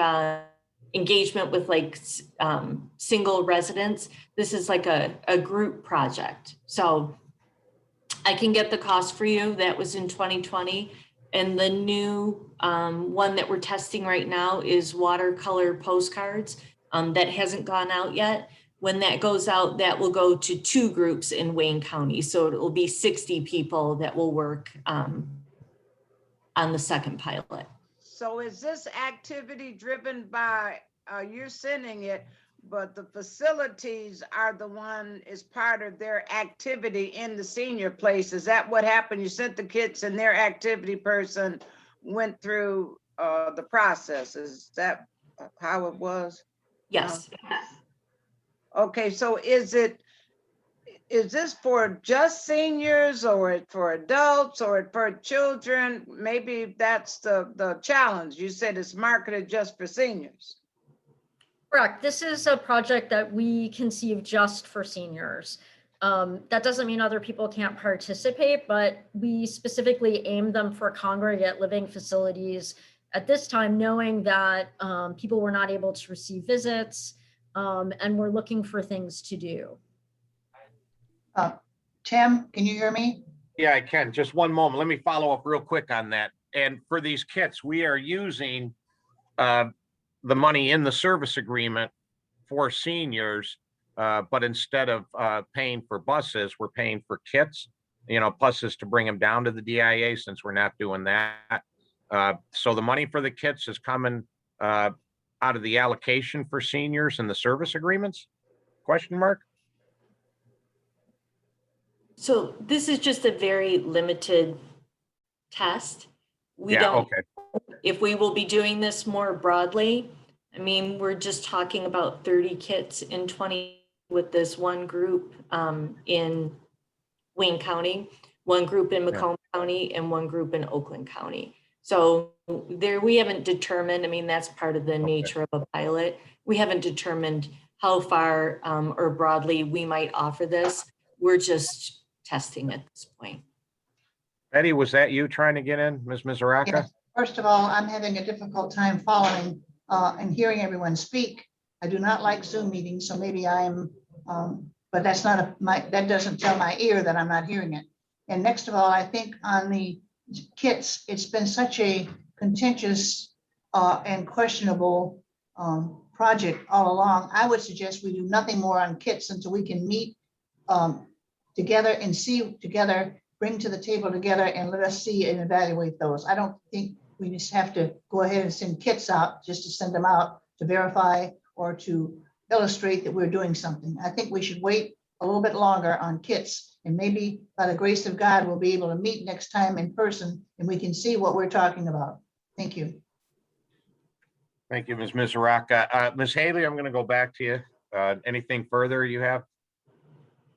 engagement with like single residents. This is like a group project. So I can get the cost for you. That was in 2020. And the new one that we're testing right now is watercolor postcards that hasn't gone out yet. When that goes out, that will go to 2 groups in Wayne County. So it will be 60 people that will work on the second pilot. so is this activity driven by, you're sending it, but the facilities are the one, is part of their activity in the senior place? Is that what happened? You sent the kids and their activity person went through the process? Is that how it was? Yes. Okay, so is this for just seniors or for adults or for children? Maybe that's the challenge. You said it's marketed just for seniors. Correct. This is a project that we conceive just for seniors. That doesn't mean other people can't participate, but we specifically aim them for congregate living facilities at this time, knowing that people were not able to receive visits, and we're looking for things to do. Tim, can you hear me? Yeah, I can. Just one moment. Let me follow up real quick on that. And for these kits, we are using the money in the service agreement for seniors, but instead of paying for buses, we're paying for kits, buses to bring them down to the DIA since we're not doing that. So the money for the kits is coming out of the allocation for seniors and the service agreements? Question mark? So this is just a very limited test. We Yeah, don't, okay. if we will be doing this more broadly, I mean, we're just talking about 30 kits in 20 with this one group in Wayne County, one group in Macomb County, and one group in Oakland County. So there, we haven't determined, I mean, that's part of the nature of a pilot. We haven't determined how far or broadly we might offer this. We're just testing at this point. Betty, was that you trying to get in, Ms. Mizuraka? Yes. First of all, I'm having a difficult time following and hearing everyone speak. I do not like Zoom meetings, so maybe I'm, but that's not that doesn't tell my ear that I'm not hearing it. And next of all, I think on the kits, it's been such a contentious and questionable project all along. I would suggest we do nothing more on kits until we can meet together and see together, bring to the table together, and let us see and evaluate those. I don't think we just have to go ahead and send kits out just to send them out to verify or to illustrate that we're doing something. I think we should wait a little bit longer on kits, and maybe by the grace of God, we'll be able to meet next time in person and we can see what we're talking about. Thank you. Thank you, Ms. Mizuraka. Ms. Haley, I'm going to go back to you. Anything further you have?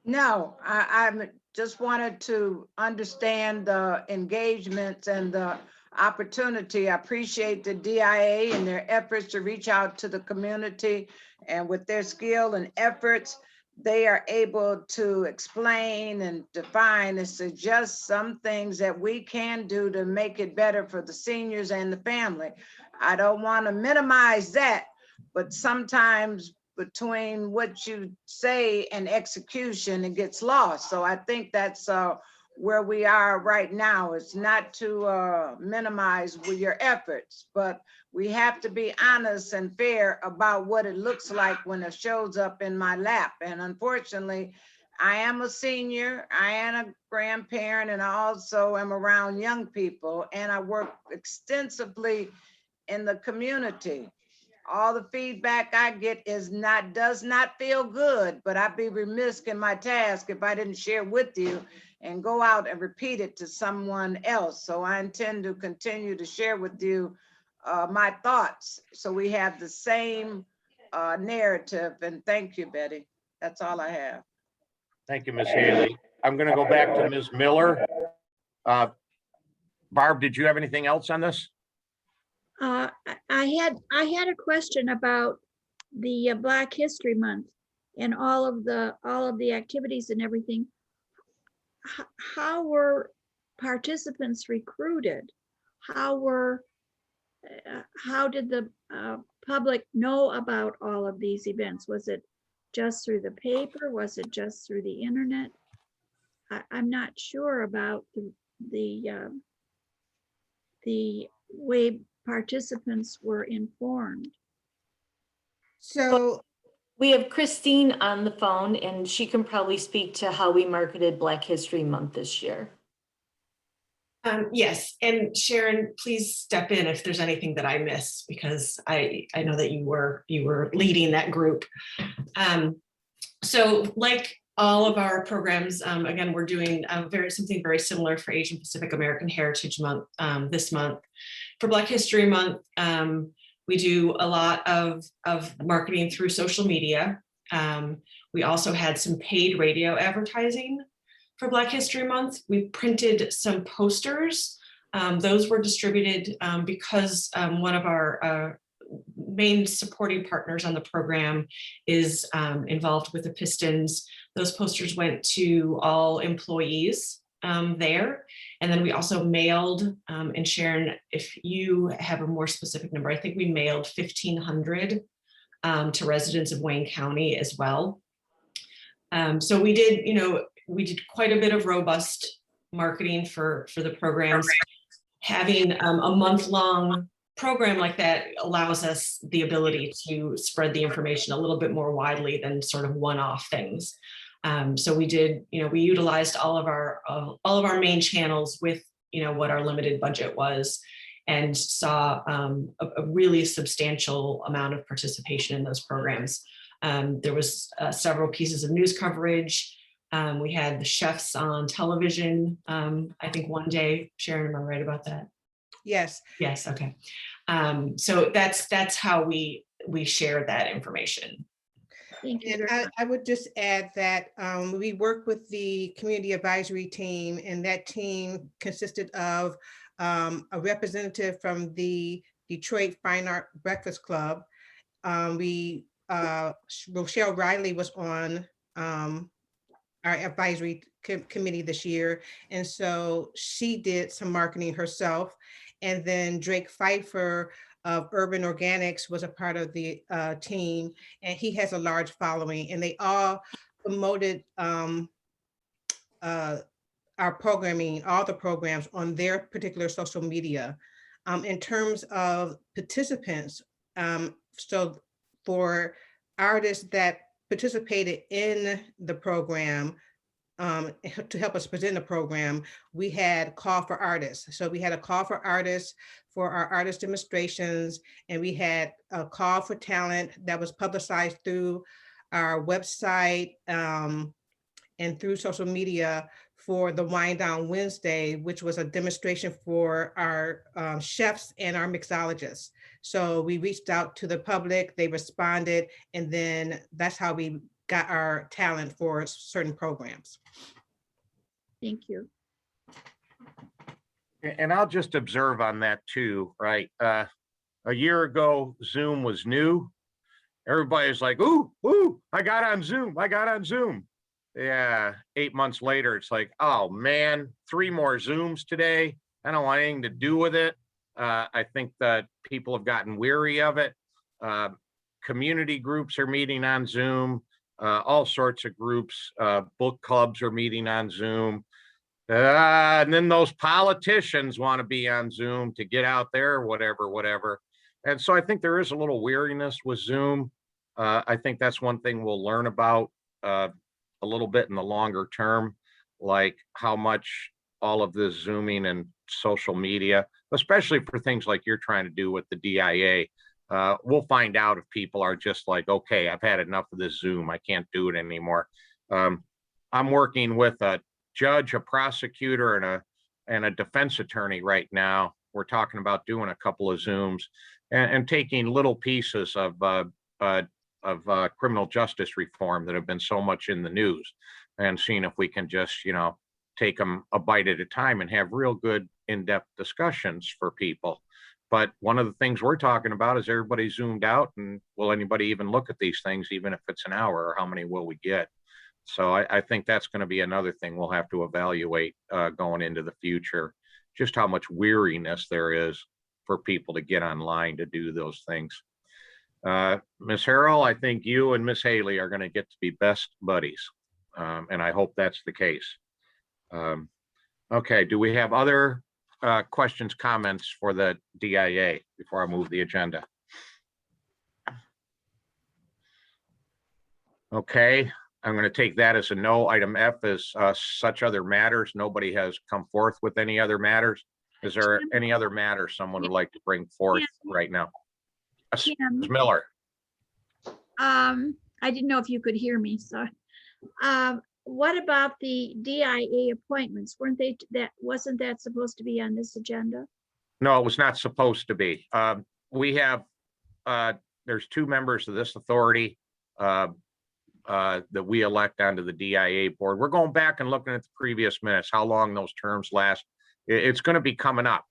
No, I just wanted to understand the engagements and the opportunity. I appreciate the DIA and their efforts to reach out to the community, and with their skill and efforts, they are able to explain and define and suggest some things that we can do to make it better for the seniors and the family. I don't want to minimize that, but sometimes between what you say and execution, it gets lost. So I think that's where we are right now. It's not to minimize with your efforts, but we have to be honest and fair about what it looks like when it shows up in my lap. And unfortunately, I am a senior, I am a grandparent, and I also am around young people, and I work extensively in the community. All the feedback I get does not feel good, but I'd be remiss in my task if I didn't share with you and go out and repeat it to someone else. So I intend to continue to share with you my thoughts, so we have the same narrative. And thank you, Betty. That's all I have. Thank you, Ms. Haley. I'm going to go back to Ms. Miller. Barb, did you have anything else on this? I had a question about the Black History Month and all of the activities and everything. How were participants recruited? How did the public know about all of these events? Was it just through the paper? Was it just through the internet? I'm not sure about the way participants were informed. So We have Christine on the phone, and she can probably speak to how we marketed Black History Month this year. Yes, and Sharon, please step in if there's anything that I miss, because I know that you were leading that group. So like all of our programs, again, we're doing something very similar for Asian Pacific American Heritage Month this month. For Black History Month, we do a lot of marketing through social media. We also had some paid radio advertising for Black History Month. We printed some posters. Those were distributed because one of our main supporting partners on the program is involved with the Pistons. Those posters went to all employees there. And then we also mailed, and Sharon, if you have a more specific number, I think we mailed 1,500 to residents of Wayne County as well. So we did quite a bit of robust marketing for the programs. Having a month-long program like that allows us the ability to spread the information a little bit more widely than sort of one-off things. So we did, we utilized all of our main channels with, what our limited budget was, and saw a really substantial amount of participation in those programs. There was several pieces of news coverage. We had the chefs on television, I think one day. Sharon, am I right about that? yes. Yes, okay. So that's how we share that information. Thank you. And I would just add that we work with the community advisory team, and that team consisted of a representative from the Detroit Fine Art Breakfast Club. Rochelle Riley was on our advisory committee this year, and so she did some marketing herself. And then Drake Pfeiffer of Urban Organics was a part of the team, and he has a large following, and they all promoted our programming, all the programs on their particular social media. In terms of participants, so for artists that participated in the program, to help us present the program, we had call for artists. So we had a call for artists for our artist demonstrations, and we had a call for talent that was publicized through our website and through social media for the Wine Down Wednesday, which was a demonstration for our chefs and our mixologists. So we reached out to the public, they responded, and then that's how we got our talent for certain programs. Thank you. And I'll just observe on that too, right? A year ago, Zoom was new. Everybody's like, ooh, ooh, I got on Zoom. I got on Zoom. Yeah, 8 months later, it's like, oh man, 3 more Zooms today. I don't want anything to do with it. I think that people have gotten weary of it. Community groups are meeting on Zoom. All sorts of groups, book clubs are meeting on Zoom. And then those politicians want to be on Zoom to get out there, whatever. And so I think there is a little weariness with Zoom. I think that's one thing we'll learn about a little bit in the longer term, like how much all of this Zooming and social media, especially for things like you're trying to do with the DIA, we'll find out if people are just like, okay, I've had enough of this Zoom. I can't do it anymore. I'm working with a judge, a prosecutor, and a defense attorney right now. We're talking about doing a couple of Zooms and taking little pieces of criminal justice reform that have been so much in the news, and seeing if we can just, take them a bite at a time and have real good in-depth discussions for people. But one of the things we're talking about is everybody zoomed out, and will anybody even look at these things, even if it's an hour, or how many will we get? So I think that's going to be another thing we'll have to evaluate going into the future, just how much weariness there is for people to get online to do those things. Ms. Harrell, I think you and Ms. Haley are going to get to be best buddies. And I hope that's the case. Okay, do we have other questions, comments for the DIA before I move the agenda? Okay, I'm going to take that as a no. Item F is such other matters. Nobody has come forth with any other matters. Is there any other matter someone would like to bring forth right now? Yes, Ms. Miller. I didn't know if you could hear me, so. What about the DIA appointments? Wasn't that supposed to be on this agenda? No, it was not supposed to be. We have, there's 2 members of this authority that we elect onto the DIA board. We're going back and looking at the previous minutes, how long those terms last. It's going to be coming up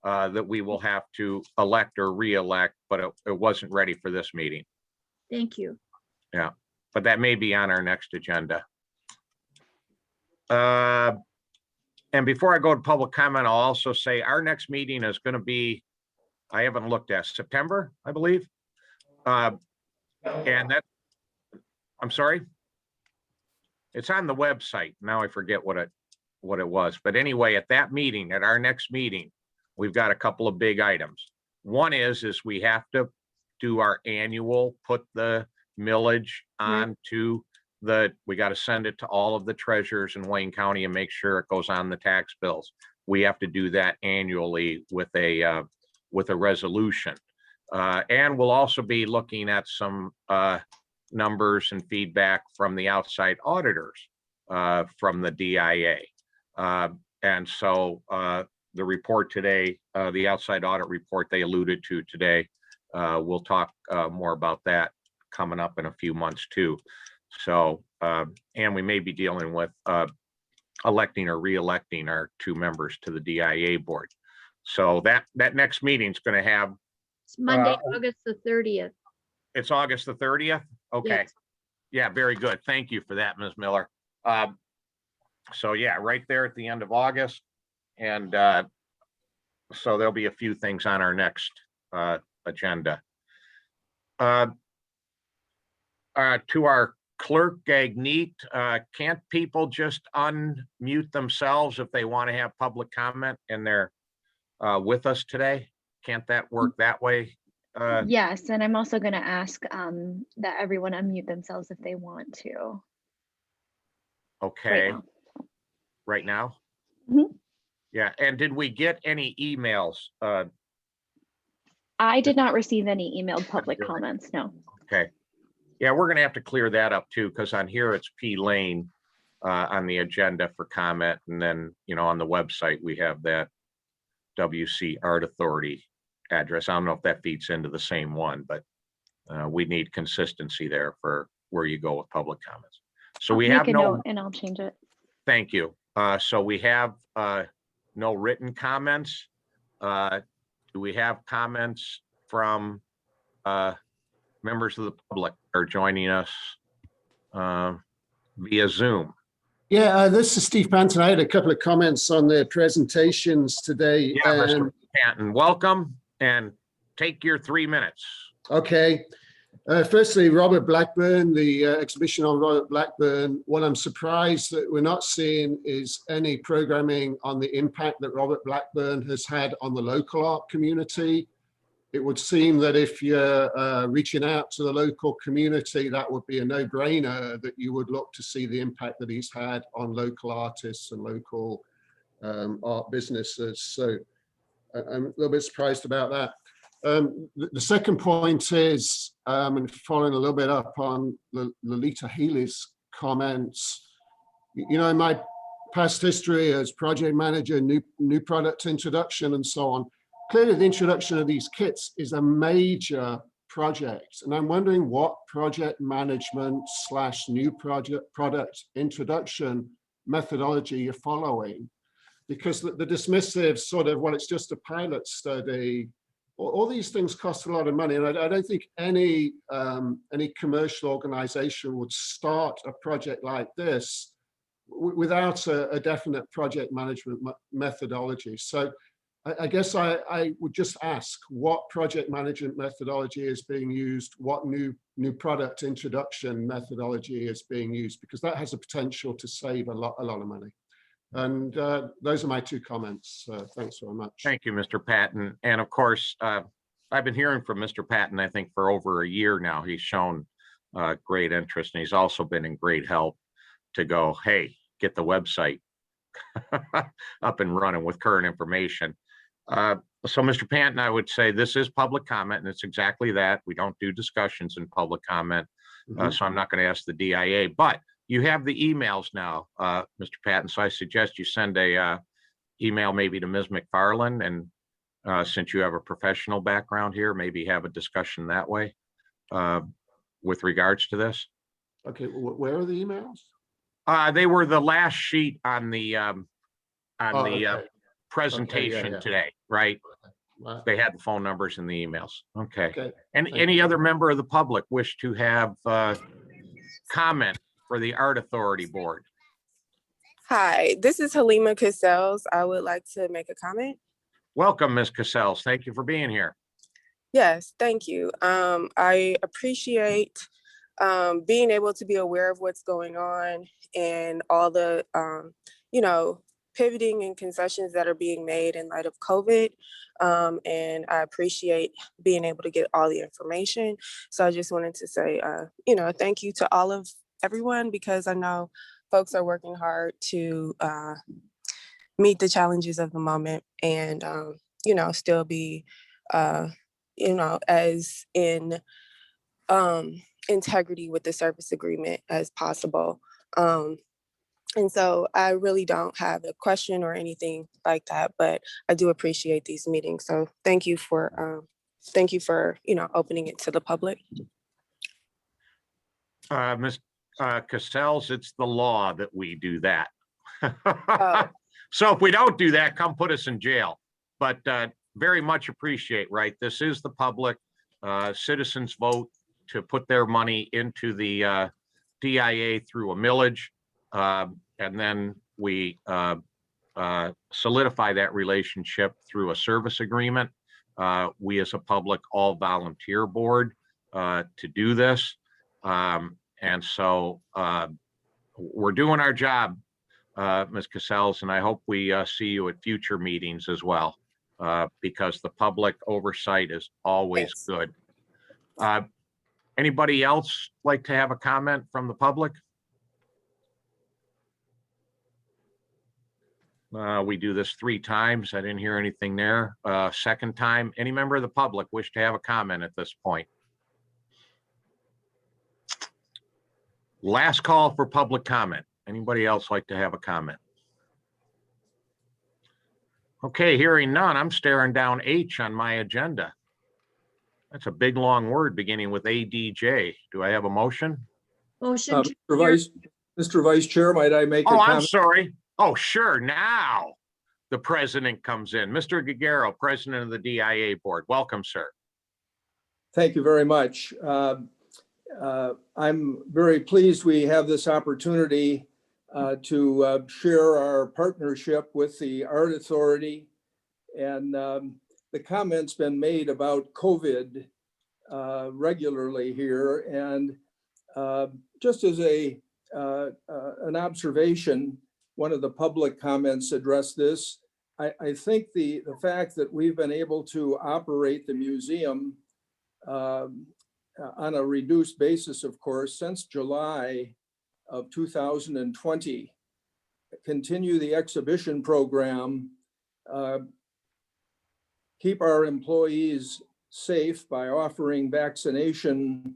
that we will have to elect or re-elect, but it wasn't ready for this meeting. Thank you. Yeah, but that may be on our next agenda. And before I go to public comment, I'll also say our next meeting is going to be, I haven't looked at, September, I believe. And that, I'm sorry. It's on the website. Now I forget what it was. But anyway, at that meeting, at our next meeting, we've got a couple of big items. One is we have to do our annual, put the millage onto we got to send it to all of the treasurers in Wayne County and make sure it goes on the tax bills. We have to do that annually with a resolution. And we'll also be looking at some numbers and feedback from the outside auditors from the DIA. And so the report today, the outside audit report they alluded to today, we'll talk more about that coming up in a few months too. So, and we may be dealing with electing or re-electing our 2 members to the DIA board. So that next meeting is going to have. It's Monday, August the 30th. It's August the 30th? Okay. Yes. Yeah, very good. Thank you for that, Ms. Miller. So yeah, right there at the end of August. And so there'll be a few things on our next agenda. To our clerk, Gagneet, can't people just unmute themselves if they want to have public comment and they're with us today? Can't that work that way? Yes, and I'm also going to ask that everyone unmute themselves if they want to. Okay. Right now. Right now? Mhm. Yeah, and did we get any emails? I did not receive any emailed public comments, no. Okay. Yeah, we're going to have to clear that up too, because on here it's P Lane on the agenda for comment. And then, on the website, we have that WC Art Authority address. I don't know if that feeds into the same one, but we need consistency there for where you go with public comments. So we have make a no, note and I'll change it. thank you. So we have no written comments. Do we have comments from members of the public are joining us via Zoom. Yeah, this is Steve Panton. I had a couple of comments on the presentations today. Yeah, Mr. Panton, welcome and take your 3 minutes. Okay. Firstly, Robert Blackburn, the exhibition on Robert Blackburn. What I'm surprised that we're not seeing is any programming on the impact that Robert Blackburn has had on the local art community. It would seem that if you're reaching out to the local community, that would be a no-brainer, that you would look to see the impact that he's had on local artists and local art businesses. So I'm a little bit surprised about that. The second point is, and following a little bit up on Lolita Healy's comments, you know, in my past history as project manager, new product introduction and so on, clearly the introduction of these kits is a major project. And I'm wondering what project management / new product introduction methodology you're following. Because the dismissive sort of, well, it's just a pilot study, all these things cost a lot of money. And I don't think any commercial organization would start a project like this without a definite project management methodology. So I guess I would just ask what project management methodology is being used, what new product introduction methodology is being used, because that has a potential to save a lot of money. And those are my 2 comments. Thanks very much. Thank you, Mr. Patton. And of course, I've been hearing from Mr. Patton, I think for over a year now. He's shown great interest, and he's also been in great help to go, hey, get the website up and running with current information. So Mr. Panton, I would say this is public comment, and it's exactly that. We don't do discussions in public comment. So I'm not going to ask the DIA, but you have the emails now, Mr. Patton. So I suggest you send a email maybe to Ms. McFarland, and since you have a professional background here, maybe have a discussion that way with regards to this. Okay, where are the emails? They were the last sheet on the Okay. presentation today, right? Right. They had the phone numbers and the emails. Okay. Okay. And any other member of the public wish to have comment for the Art Authority Board? Hi, this is Halima Cassels. I would like to make a comment. Welcome, Ms. Cassels. Thank you for being here. Yes, thank you. I appreciate being able to be aware of what's going on and all the, pivoting and concessions that are being made in light of COVID. And I appreciate being able to get all the information. So I just wanted to say, thank you to everyone, because I know folks are working hard to meet the challenges of the moment and, still be, as in integrity with the service agreement as possible. And so I really don't have a question or anything like that, but I do appreciate these meetings. So thank you for opening it to the public. Ms. Cassels, it's the law that we do that. Oh. So if we don't do that, come put us in jail. But very much appreciate, right? This is the public. Citizens vote to put their money into the DIA through a millage. And then we solidify that relationship through a service agreement. We as a public all volunteer board to do this. And so we're doing our job, Ms. Cassels, and I hope we see you at future meetings as well, because the public oversight is always good. Anybody else like to have a comment from the public? We do this 3 times. I didn't hear anything there. Second time, any member of the public wish to have a comment at this point? Last call for public comment. Anybody else like to have a comment? Okay, hearing none, I'm staring down H on my agenda. That's a big, long word beginning with ADJ. Do I have a motion? Motion. Mr. Vice Chair, might I make a Oh, I'm comment? sorry. Oh, sure. Now the president comes in. Mr. Guerrero, president of the DIA board. Welcome, sir. Thank you very much. I'm very pleased we have this opportunity to share our partnership with the Art Authority. And the comments been made about COVID regularly here. And just as an observation, one of the public comments addressed this. I think the fact that we've been able to operate the museum on a reduced basis, of course, since July of 2020, continue the exhibition program, keep our employees safe by offering vaccination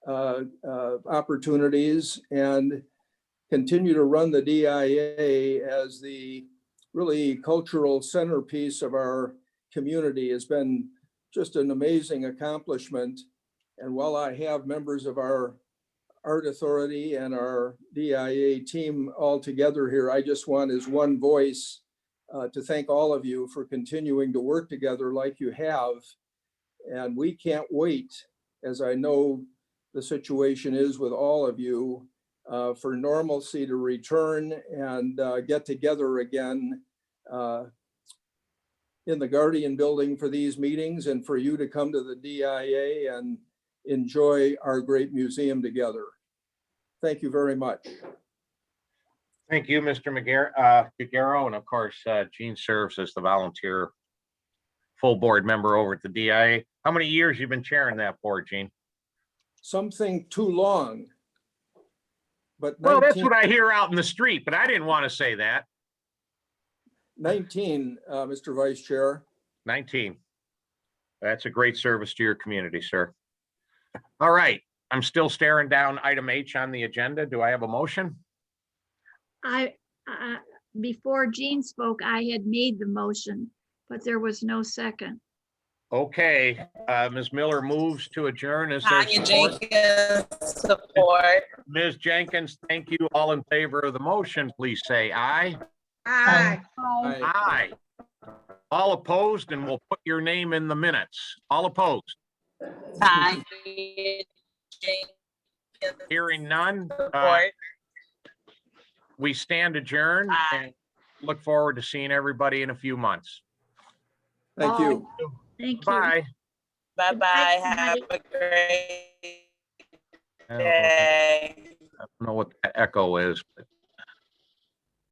opportunities, and continue to run the DIA as the really cultural centerpiece of our community has been just an amazing accomplishment. And while I have members of our Art Authority and our DIA team all together here, I just want as one voice to thank all of you for continuing to work together like you have. And we can't wait, as I know the situation is with all of you, for normalcy to return and get together again in the Guardian Building for these meetings, and for you to come to the DIA and enjoy our great museum together. Thank you very much. Thank you, Mr. Guerrero. And of course, Gene serves as the volunteer full board member over at the DIA. How many years you been chairing that board, Gene? Something too long. But well, that's what I hear out in the street, but I didn't want to say that. 19, Mr. Vice Chair. 19. That's a great service to your community, sir. All right, I'm still staring down item H on the agenda. Do I have a motion? Before Jean spoke, I had made the motion, but there was no second. Okay, Ms. Miller moves to adjourn. Is there Tanya support? Jenkins, support. Ms. Jenkins, thank you. All in favor of the motion, please say aye. Aye. Aye. All opposed, and we'll put your name in the minutes. All opposed? Tanya Jenkins, Hearing none, support. we stand adjourned and look forward to seeing everybody in a few months. Thank you. Thank you. Bye. Bye-bye. Have a great day. I don't know what the echo is, but